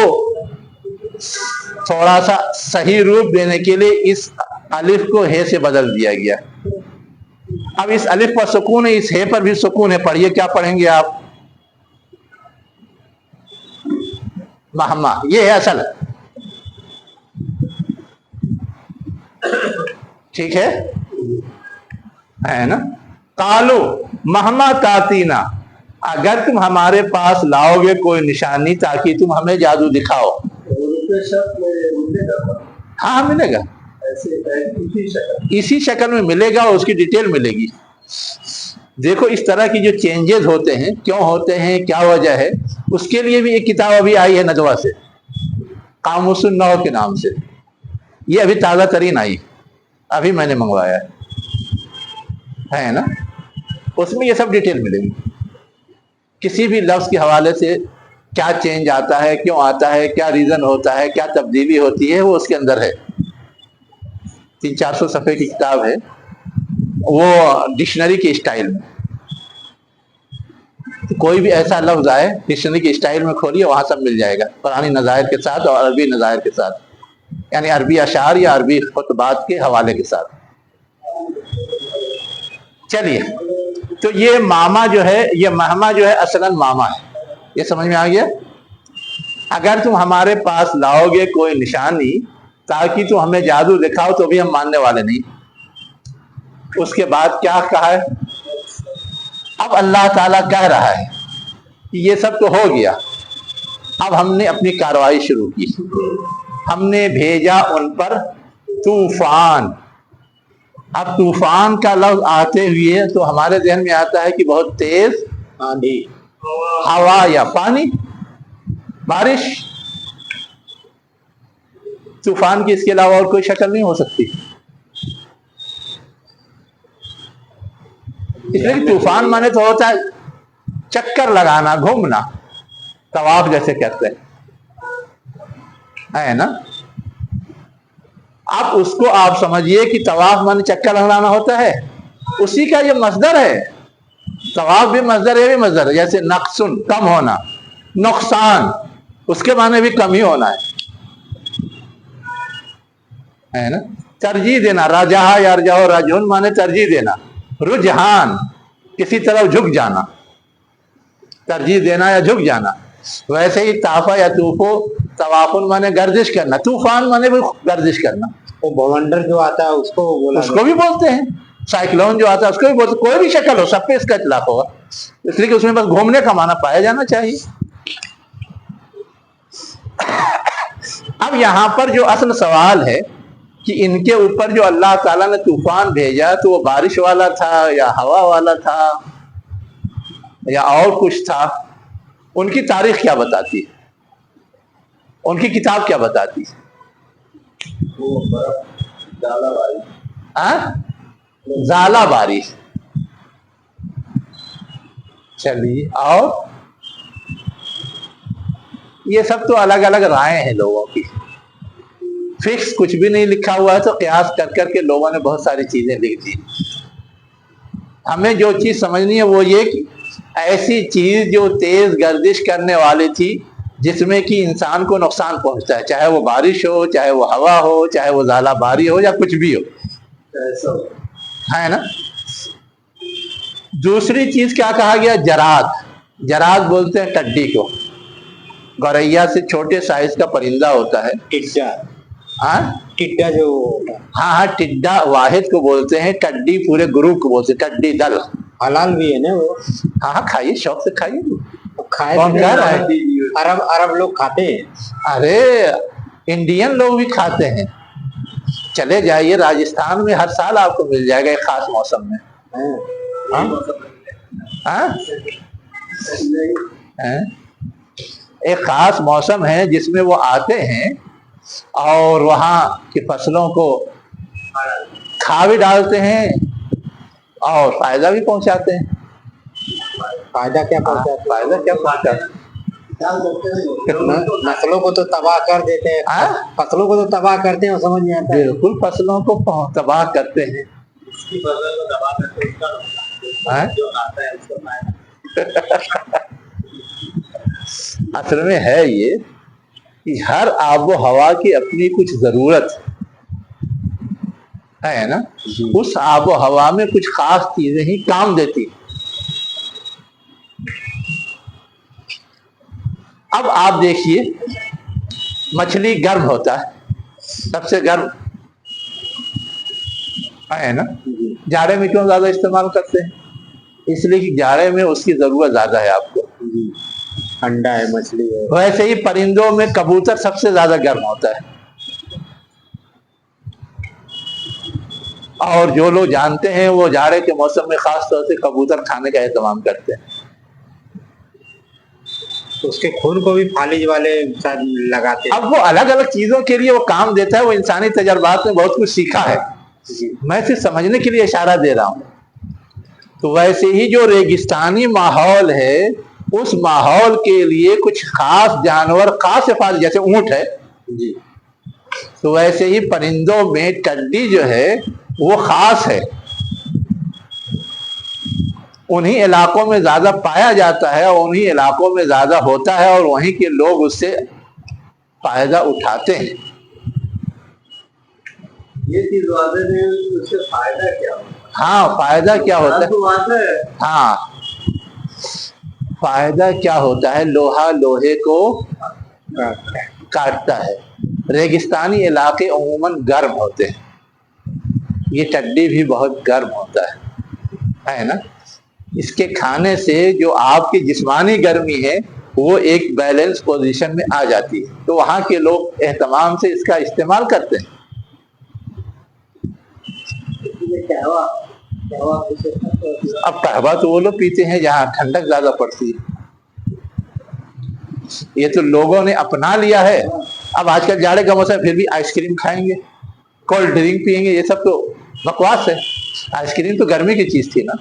थोड़ा सा सही रूप देने के लिए इस अलिफ को हे से बदल दिया गया। अब इस अलिफ पर सुकून है, इस हे पर भी सुकून है। पढ़िए, क्या पढ़ेंगे आप? महमा, ये है असल, ठीक है ना? कालो महमा तातीना, अगर तुम हमारे पास लाओगे कोई निशानी ताकि तुम हमें जादू दिखाओ। हाँ मिलेगा, इसी शक्ल में मिलेगा और उसकी डिटेल मिलेगी। देखो इस तरह की जो चेंजेस होते हैं, क्यों होते हैं, क्या वजह है, उसके लिए भी एक किताब अभी आई है नदवा से, कामुसुन नौ के नाम से। ये अभी ताज़ा तरीन आई, अभी मैंने मंगवाया है ना? उसमें ये सब डिटेल मिलेगी, किसी भी लफ्ज़ के हवाले से क्या चेंज आता है, क्यों आता है, क्या रीज़न होता है, क्या तब्दीली होती है, वो उसके अंदर है। 300-400 सफ़े की किताब है, वो डिक्शनरी के स्टाइल में। तो कोई भी ऐसा लफ्ज़ आए डिक्शनरी के स्टाइल में खोलिए, वहाँ सब मिल जाएगा, पुरानी नज़ायर के साथ और अरबी नज़ायर के साथ, यानी अरबी अशार या अरबी खुतबात के हवाले के साथ। चलिए, तो ये मामा जो है, ये महमा जो है असलन मामा है, ये समझ में आ गया? अगर तुम हमारे पास लाओगे कोई निशानी ताकि तुम हमें जादू दिखाओ तो भी हम मानने वाले नहीं। उसके बाद क्या कहा है? अब अल्लाह ताला कह रहा है कि ये सब तो हो गया, अब हमने अपनी कार्रवाई शुरू की, हमने भेजा उन पर तूफान। अब तूफान का लफ्ज आते हुए तो हमारे जहन में आता है कि बहुत तेज आंधी, हवा या पानी, बारिश। तूफान की इसके अलावा और कोई शक्ल नहीं हो सकती, इसलिए तूफान माने तो होता है चक्कर लगाना, घूमना, तवाफ जैसे कहते हैं, है ना? अब उसको आप समझिए कि तवाफ माने चक्कर लगाना होता है, उसी का ये मसदर है। तवाफ भी मसदर है, ये भी मसदर है। जैसे नक्सुन, कम होना, नुकसान, उसके माने भी कम ही होना है ना? तरजीह देना, राजहा या रजाओ राजून माने तरजीह देना, रुझान, किसी तरफ झुक जाना, तरजीह देना या झुक जाना। वैसे ही ताफा या तूफो, तवाफुन माने गर्दिश करना, तूफान माने भी गर्दिश करना। तो बवंडर जो आता है उसको भी बोलते हैं, साइक्लोन जो आता है उसको भी बोलते, कोई भी शक्ल हो, सब पे इसका इतलाक होगा, इसलिए कि उसमें बस घूमने का माना पाया जाना चाहिए। अब यहाँ पर जो असल सवाल है कि इनके ऊपर जो अल्लाह ताला ने तूफान भेजा तो वो बारिश वाला था या हवा वाला था या और कुछ था, उनकी तारीख क्या बताती है, उनकी किताब क्या बताती है? ज़ाला बारिश। चलिए, और ये सब तो अलग अलग राय हैं लोगों की, फिक्स कुछ भी नहीं लिखा हुआ है, तो कयास कर करके लोगों ने बहुत सारी चीजें लिख दी। हमें जो चीज समझनी है वो ये कि ऐसी चीज जो तेज गर्दिश करने वाली थी, जिसमें कि इंसान को नुकसान पहुंचता है, चाहे वो बारिश हो, चाहे वो हवा हो, चाहे वो ज़ाला बारी हो या कुछ भी हो, है ना? दूसरी चीज क्या कहा गया? जराद। जराद बोलते हैं टड्डी को, गौरैया से छोटे साइज का परिंदा होता है, टिड्डा। टिड्डा जो होता है, हाँ, टिड्डा वाहिद को बोलते हैं, टड्डी पूरे ग्रुप को बोलते हैं, टड्डी दल। हलाल भी है ना वो? हाँ, खाइए, शौक से खाइए, खाए कौन कह रहा है? अरब लोग खाते हैं। अरे इंडियन लोग भी खाते हैं, चले जाइए राजस्थान में, हर साल आपको मिल जाएगा एक खास मौसम में। एक खास मौसम है जिसमें वो आते हैं और वहाँ की फसलों को खा भी डालते हैं और फायदा भी पहुंचाते हैं। फायदा क्या पहुंचाते हैं? नस्लों को तो तबाह कर देते हैं, फसलों को तो तबाह करते हैं, समझ नहीं आता। बिल्कुल, फसलों को तबाह करते हैं, उसकी फसल को दबा करके उसका हाँ? जो आता है उसको फायदा। असल में है ये कि हर आबो हवा की अपनी कुछ जरूरत है ना, उस आबो हवा में कुछ खास चीजें ही काम देती। अब आप देखिए, मछली गर्म होता है, सबसे गर्म है ना, जाड़े में क्यों ज्यादा इस्तेमाल करते हैं? इसलिए कि जाड़े में उसकी जरूरत ज्यादा है आपको, अंडा है, मछली है। वैसे ही परिंदों में कबूतर सबसे ज्यादा गर्म होता है। और जो लोग जानते हैं वो जाड़े के मौसम में खास तौर से कबूतर खाने का एहतमाम करते हैं। तो उसके खून को भी फालिज वाले शायद लगाते हैं। अब वो अलग अलग चीजों के लिए वो काम देता है, वो इंसानी तजर्बात में बहुत कुछ सीखा है, मैं सिर्फ समझने के लिए इशारा दे रहा हूं। तो वैसे ही जो रेगिस्तानी माहौल है, उस माहौल के लिए कुछ खास जानवर, खास हिफाजत, जैसे ऊंट है जी, तो वैसे ही परिंदों में टड्डी जो है वो खास है, उन्हीं इलाकों में ज्यादा पाया जाता है और उन्हीं इलाकों में ज्यादा होता है और वहीं के लोग उससे फायदा उठाते हैं। ये चीज वादे में उससे फायदा क्या होता है? हाँ, फायदा क्या होता है? तो वादा है। हाँ, फायदा क्या होता है? लोहा लोहे को काटता है। रेगिस्तानी इलाके अमूमन गर्म होते हैं, ये टड्डी भी बहुत गर्म होता है ना। इसके खाने से जो आपकी जिस्मानी गर्मी है वो एक बैलेंस पोजीशन में आ जाती है, तो वहाँ के लोग एहतमाम से इसका इस्तेमाल करते हैं। अब कहवा तो वो लोग पीते हैं जहाँ ठंडक ज्यादा पड़ती है, ये तो लोगों ने अपना लिया है। अब आजकल जाड़े का मौसम, फिर भी आइसक्रीम खाएंगे, कोल्ड ड्रिंक पियेंगे, ये सब तो बकवास है। आइसक्रीम तो गर्मी की चीज थी ना,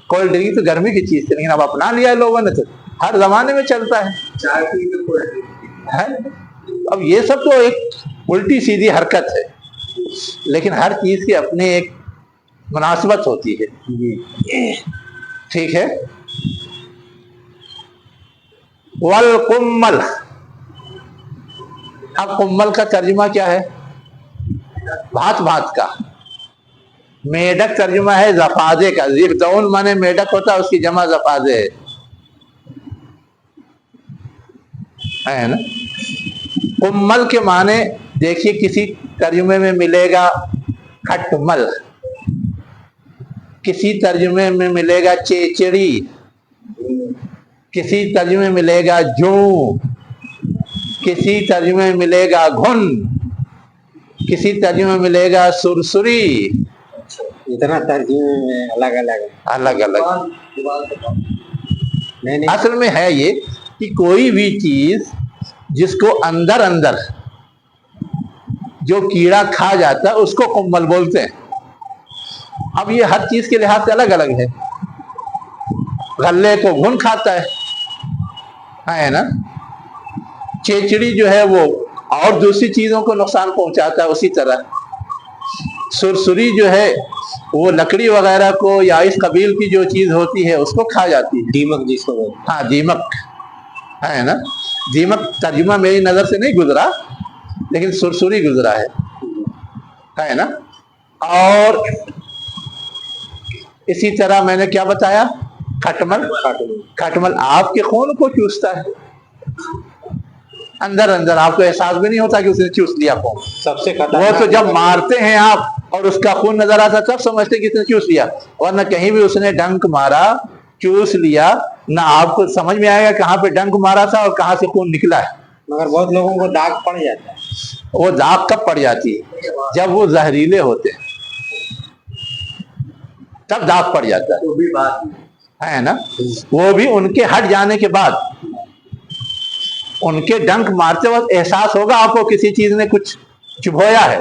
कोल्ड ड्रिंक तो गर्मी की चीज थी, लेकिन अब अपना लिया है लोगों ने, तो हर जमाने में चलता है। चाय पी के कोल्ड ड्रिंक है? अब ये सब तो एक उल्टी सीधी हरकत है, लेकिन हर चीज की अपनी एक मुनासिबत होती है। ठीक है। वल कुम्मल, अब कुम्मल का तर्जुमा क्या है? भात भात का। मेढक तर्जुमा है जफाजे का। ज़िफ़दौन माने मेढक होता है, उसकी जमा जफाजे है ना। कुम्मल के माने देखिए, किसी तर्जुमे में मिलेगा खटमल, किसी तर्जुमे में मिलेगा चेचड़ी, किसी तर्जुमे में मिलेगा जूं, किसी तर्जुमे में मिलेगा घुन, किसी तर्जुमे में मिलेगा सुरसुरी। इतना तर्जुमे में अलग अलग अलग अलग। नहीं असल में है ये कि कोई भी चीज जिसको अंदर अंदर जो कीड़ा खा जाता है उसको कुम्मल बोलते हैं। अब ये हर चीज के लिहाज से अलग अलग है। गल्ले को घुन खाता है ना। चेचड़ी जो है वो और दूसरी चीजों को नुकसान पहुंचाता है। उसी तरह सुरसुरी जो है वो लकड़ी वगैरह को या इस कबील की जो चीज होती है उसको खा जाती है। दीमक जिसको बोलते हैं। हाँ, दीमक है ना। दीमक तर्जुमा मेरी नजर से नहीं गुजरा, लेकिन सुरसुरी गुजरा है ना। और इसी तरह मैंने क्या बताया? खटमल। खटमल आपके खून को चूसता है अंदर अंदर, आपको एहसास भी नहीं होता कि उसने चूस लिया खून। सबसे वो खतरनाक तो जब मारते हैं आप और उसका खून नजर आता तब समझते कि इसने चूस लिया, वरना कहीं भी उसने डंक मारा, चूस लिया ना, आपको समझ में आएगा कहाँ पे डंक मारा था और कहाँ से खून निकला है। मगर बहुत लोगों को दाग पड़ जाता है। वो दाग कब पड़ जाती है? जब वो जहरीले होते हैं तब दाग पड़ जाता है। वो भी बात है ना। वो भी उनके हट जाने के बाद, उनके डंक मारते वक्त एहसास होगा आपको किसी चीज ने कुछ चुभोया है,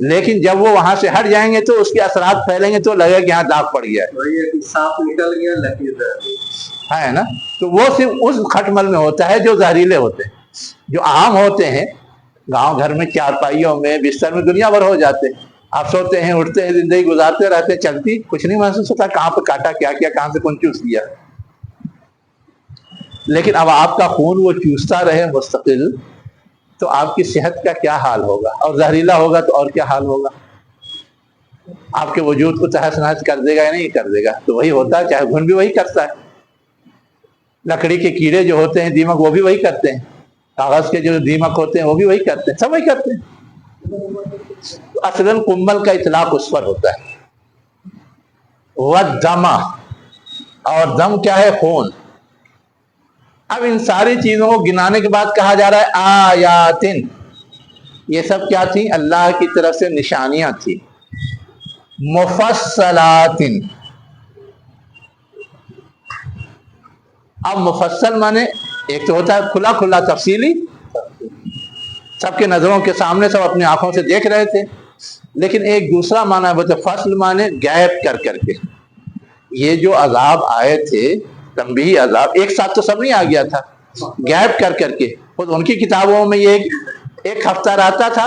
लेकिन जब वो वहां से हट जाएंगे तो उसके असरात फैलेंगे तो लगेगा कि यहाँ दाग पड़ गया वही है कि सांप निकल गया, लकीर है ना। तो वो सिर्फ उस खटमल में होता है जो जहरीले होते हैं। जो आम होते हैं गांव घर में चारपाइयों में बिस्तर में दुनिया भर हो जाते हैं, आप सोते हैं, उठते हैं, जिंदगी गुजारते रहते हैं, चलती, कुछ नहीं महसूस होता कहाँ पे काटा, क्या किया, कहाँ से कौन चूस लिया। लेकिन अब आपका खून वो चूसता रहे मुस्तकिल, तो आपकी सेहत का क्या हाल होगा, और जहरीला होगा तो और क्या हाल होगा। आपके वजूद को तहस नहस कर देगा या नहीं कर देगा। तो वही होता है, चाहे घुन भी वही करता है। लकड़ी के कीड़े जो होते हैं, दीमक, वो भी वही करते हैं। कागज के जो दीमक होते हैं वो भी वही करते हैं, सब वही करते हैं। तो असलन कुम्बल का इतलाक उस पर होता है। वह दमा, और दम क्या है, खून। अब इन सारी चीजों को गिनाने के बाद कहा जा रहा है आयातिन, ये सब क्या थी, अल्लाह की तरफ से निशानियां थी। मुफस्सलातिन, अब मुफस्सल माने एक तो होता है खुला खुला तफसीली, सबके नजरों के सामने, सब अपनी आंखों से देख रहे थे। लेकिन एक दूसरा माना है, वो तो फसल माने गैप कर करके। ये जो अजाब आए थे, तंबीही अजाब, एक साथ तो सब नहीं आ गया था, गैप कर करके। तो उनकी किताबों में ये एक हफ्ता रहता था,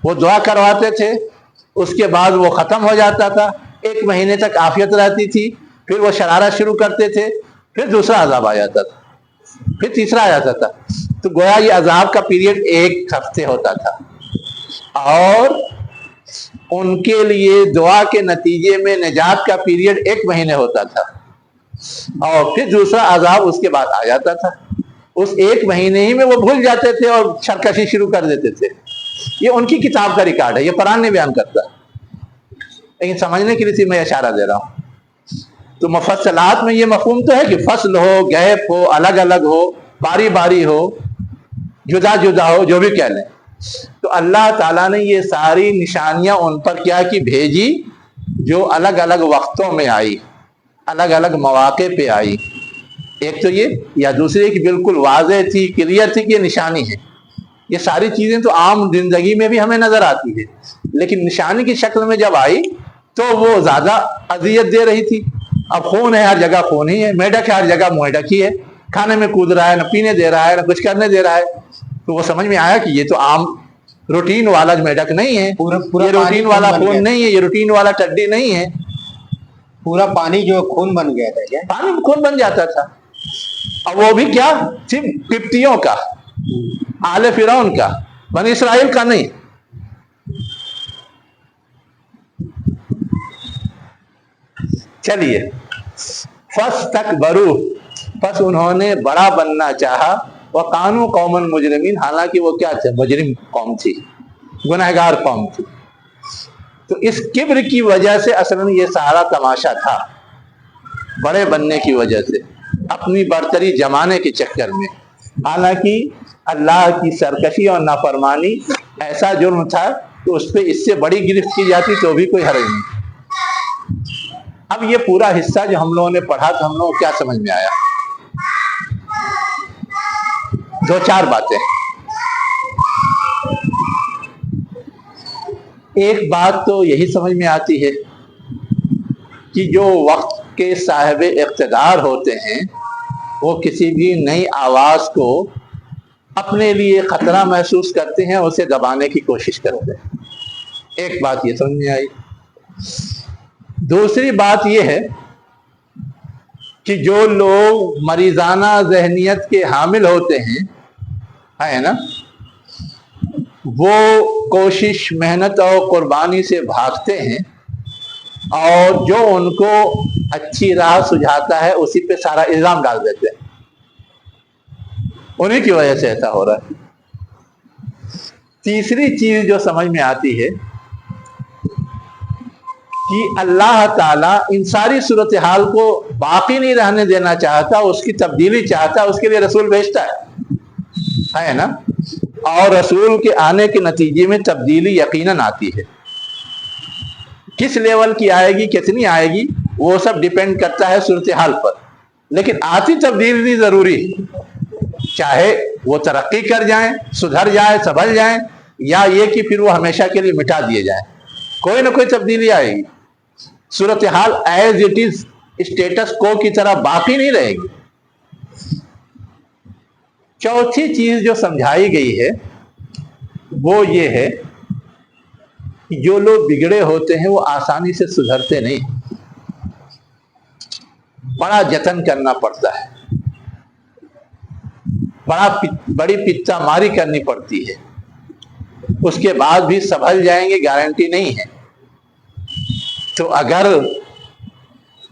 वो दुआ करवाते थे, उसके बाद वो खत्म हो जाता था, 1 महीने तक आफियत रहती थी, फिर वो शरारत शुरू करते थे, फिर दूसरा अजाब आ जाता था, फिर तीसरा आ जाता था। तो गोया ये अजाब का पीरियड 1 हफ्ते होता था, और उनके लिए दुआ के नतीजे में निजात का पीरियड 1 महीने होता था, और फिर दूसरा अजाब उसके बाद आ जाता था। उस 1 महीने ही में वो भूल जाते थे और सरकशी शुरू कर देते थे। ये उनकी किताब का रिकॉर्ड है, ये कुरान ने बयान करता है। लेकिन समझने के लिए मैं इशारा दे रहा हूं। तो मुफस्सलात में ये मफहूम तो है कि फसल हो, गैप हो, अलग अलग हो, बारी बारी हो, जुदा जुदा हो, जो भी कह लें। तो अल्लाह ताला ने ये सारी निशानियां उन पर क्या की, भेजी, जो अलग अलग वक्तों में आई, अलग अलग मौके पे आई। एक तो ये, या दूसरी कि बिल्कुल वाज़ेह थी, क्लियर थी कि ये निशानी है। ये सारी चीजें तो आम जिंदगी में भी हमें नजर आती है, लेकिन निशानी की शक्ल में जब आई तो वो ज्यादा अजियत दे रही थी। अब खून है, हर जगह खून ही है, मेढक है, हर जगह मेढक ही है, खाने में कूद रहा है, न पीने दे रहा है, न कुछ करने दे रहा है। तो वो समझ में आया कि ये तो आम रूटीन वाला मेढक नहीं है, ये रूटीन वाला खून नहीं है, ये रूटीन वाला टड्डी नहीं है। पूरा पानी जो खून बन गया था क्या? पानी में खून बन जाता था, और वो भी क्या, सिर्फ किप्तियों का, आले फिरौन का, बनी इसराइल का नहीं। चलिए, फस्तकबरू, बस उन्होंने बड़ा बनना चाहा, वह कानू कौमन मुजरिमीन, हालांकि वो क्या थे, मुजरिम कौम थी, गुनहगार कौम थी। तो इस किब्र की वजह से असल में ये सारा तमाशा था, बड़े बनने की वजह से, अपनी बरतरी जमाने के चक्कर में। हालांकि अल्लाह की सरकशी और नाफरमानी ऐसा जुर्म था कि उस पर इससे बड़ी गिरफ्त की जाती तो भी कोई हर्ज नहीं। अब ये पूरा हिस्सा जो हम लोगों ने पढ़ा, तो हम लोगों को क्या समझ में आया, 2-4 बातें। एक बात तो यही समझ में आती है कि जो वक्त के साहिब इक़्तिदार होते हैं, वो किसी भी नई आवाज को अपने लिए खतरा महसूस करते हैं, उसे दबाने की कोशिश करते हैं। एक बात ये समझ में आई। दूसरी बात ये है कि जो लोग मरीजाना जहनियत के हामिल होते हैं, है ना, वो कोशिश, मेहनत और कुर्बानी से भागते हैं, और जो उनको अच्छी राह सुझाता है उसी पे सारा इल्जाम डाल देते हैं। उन्हीं की वजह से ऐसा हो रहा है। तीसरी चीज जो समझ में आती है कि अल्लाह ताला इन सारी सूरत हाल को बाकी नहीं रहने देना चाहता, उसकी तब्दीली चाहता, उसके लिए रसूल भेजता है ना, और रसूल के आने के नतीजे में तब्दीली यकीनन आती है। किस लेवल की आएगी, कितनी आएगी, वो सब डिपेंड करता है सूरत हाल पर, लेकिन आती तब्दीली जरूरी है। चाहे वो तरक्की कर जाएं, सुधर जाए, संभल जाएं, या ये कि फिर वो हमेशा के लिए मिटा दिए जाएं, कोई ना कोई तब्दीली आएगी। सूरत हाल एज इट इज, स्टेटस को की तरह बाकी नहीं रहेगी। चौथी चीज जो समझाई गई है वो ये है कि जो लोग बिगड़े होते हैं वो आसानी से सुधरते नहीं, बड़ा जतन करना पड़ता है, बड़ी पित्ता मारी करनी पड़ती है, उसके बाद भी संभल जाएंगे गारंटी नहीं है। तो अगर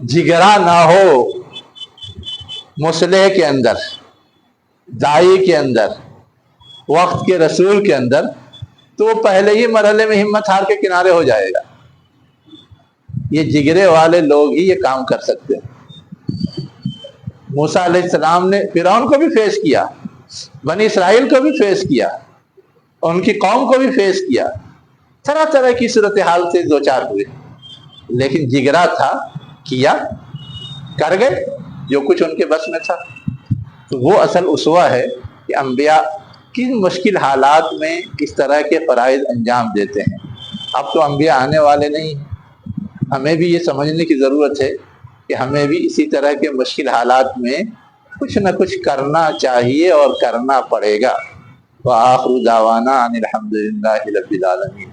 जिगरा ना हो मुसलह के अंदर, दाई के अंदर, वक्त के रसूल के अंदर, तो वो पहले ही मरहले में हिम्मत हार के किनारे हो जाएगा। ये जिगरे वाले लोग ही ये काम कर सकते हैं। मूसा अलैहिस्सलाम ने फिरौन को भी फेस किया, बनी इसराइल को भी फेस किया, उनकी कौम को भी फेस किया, तरह तरह की सूरत हाल से दो चार हुए, लेकिन जिगरा था, किया, कर गए जो कुछ उनके बस में था। तो वो असल उसवा है कि अंबिया किन मुश्किल हालात में इस तरह के फ़राइज़ अंजाम देते हैं। अब तो अंबिया आने वाले नहीं, हमें भी ये समझने की ज़रूरत है कि हमें भी इसी तरह के मुश्किल हालात में कुछ न कुछ करना चाहिए और करना पड़ेगा। व आखिरु दावाना अनिल हम्दुलिल्लाहि रब्बिल आलमीन।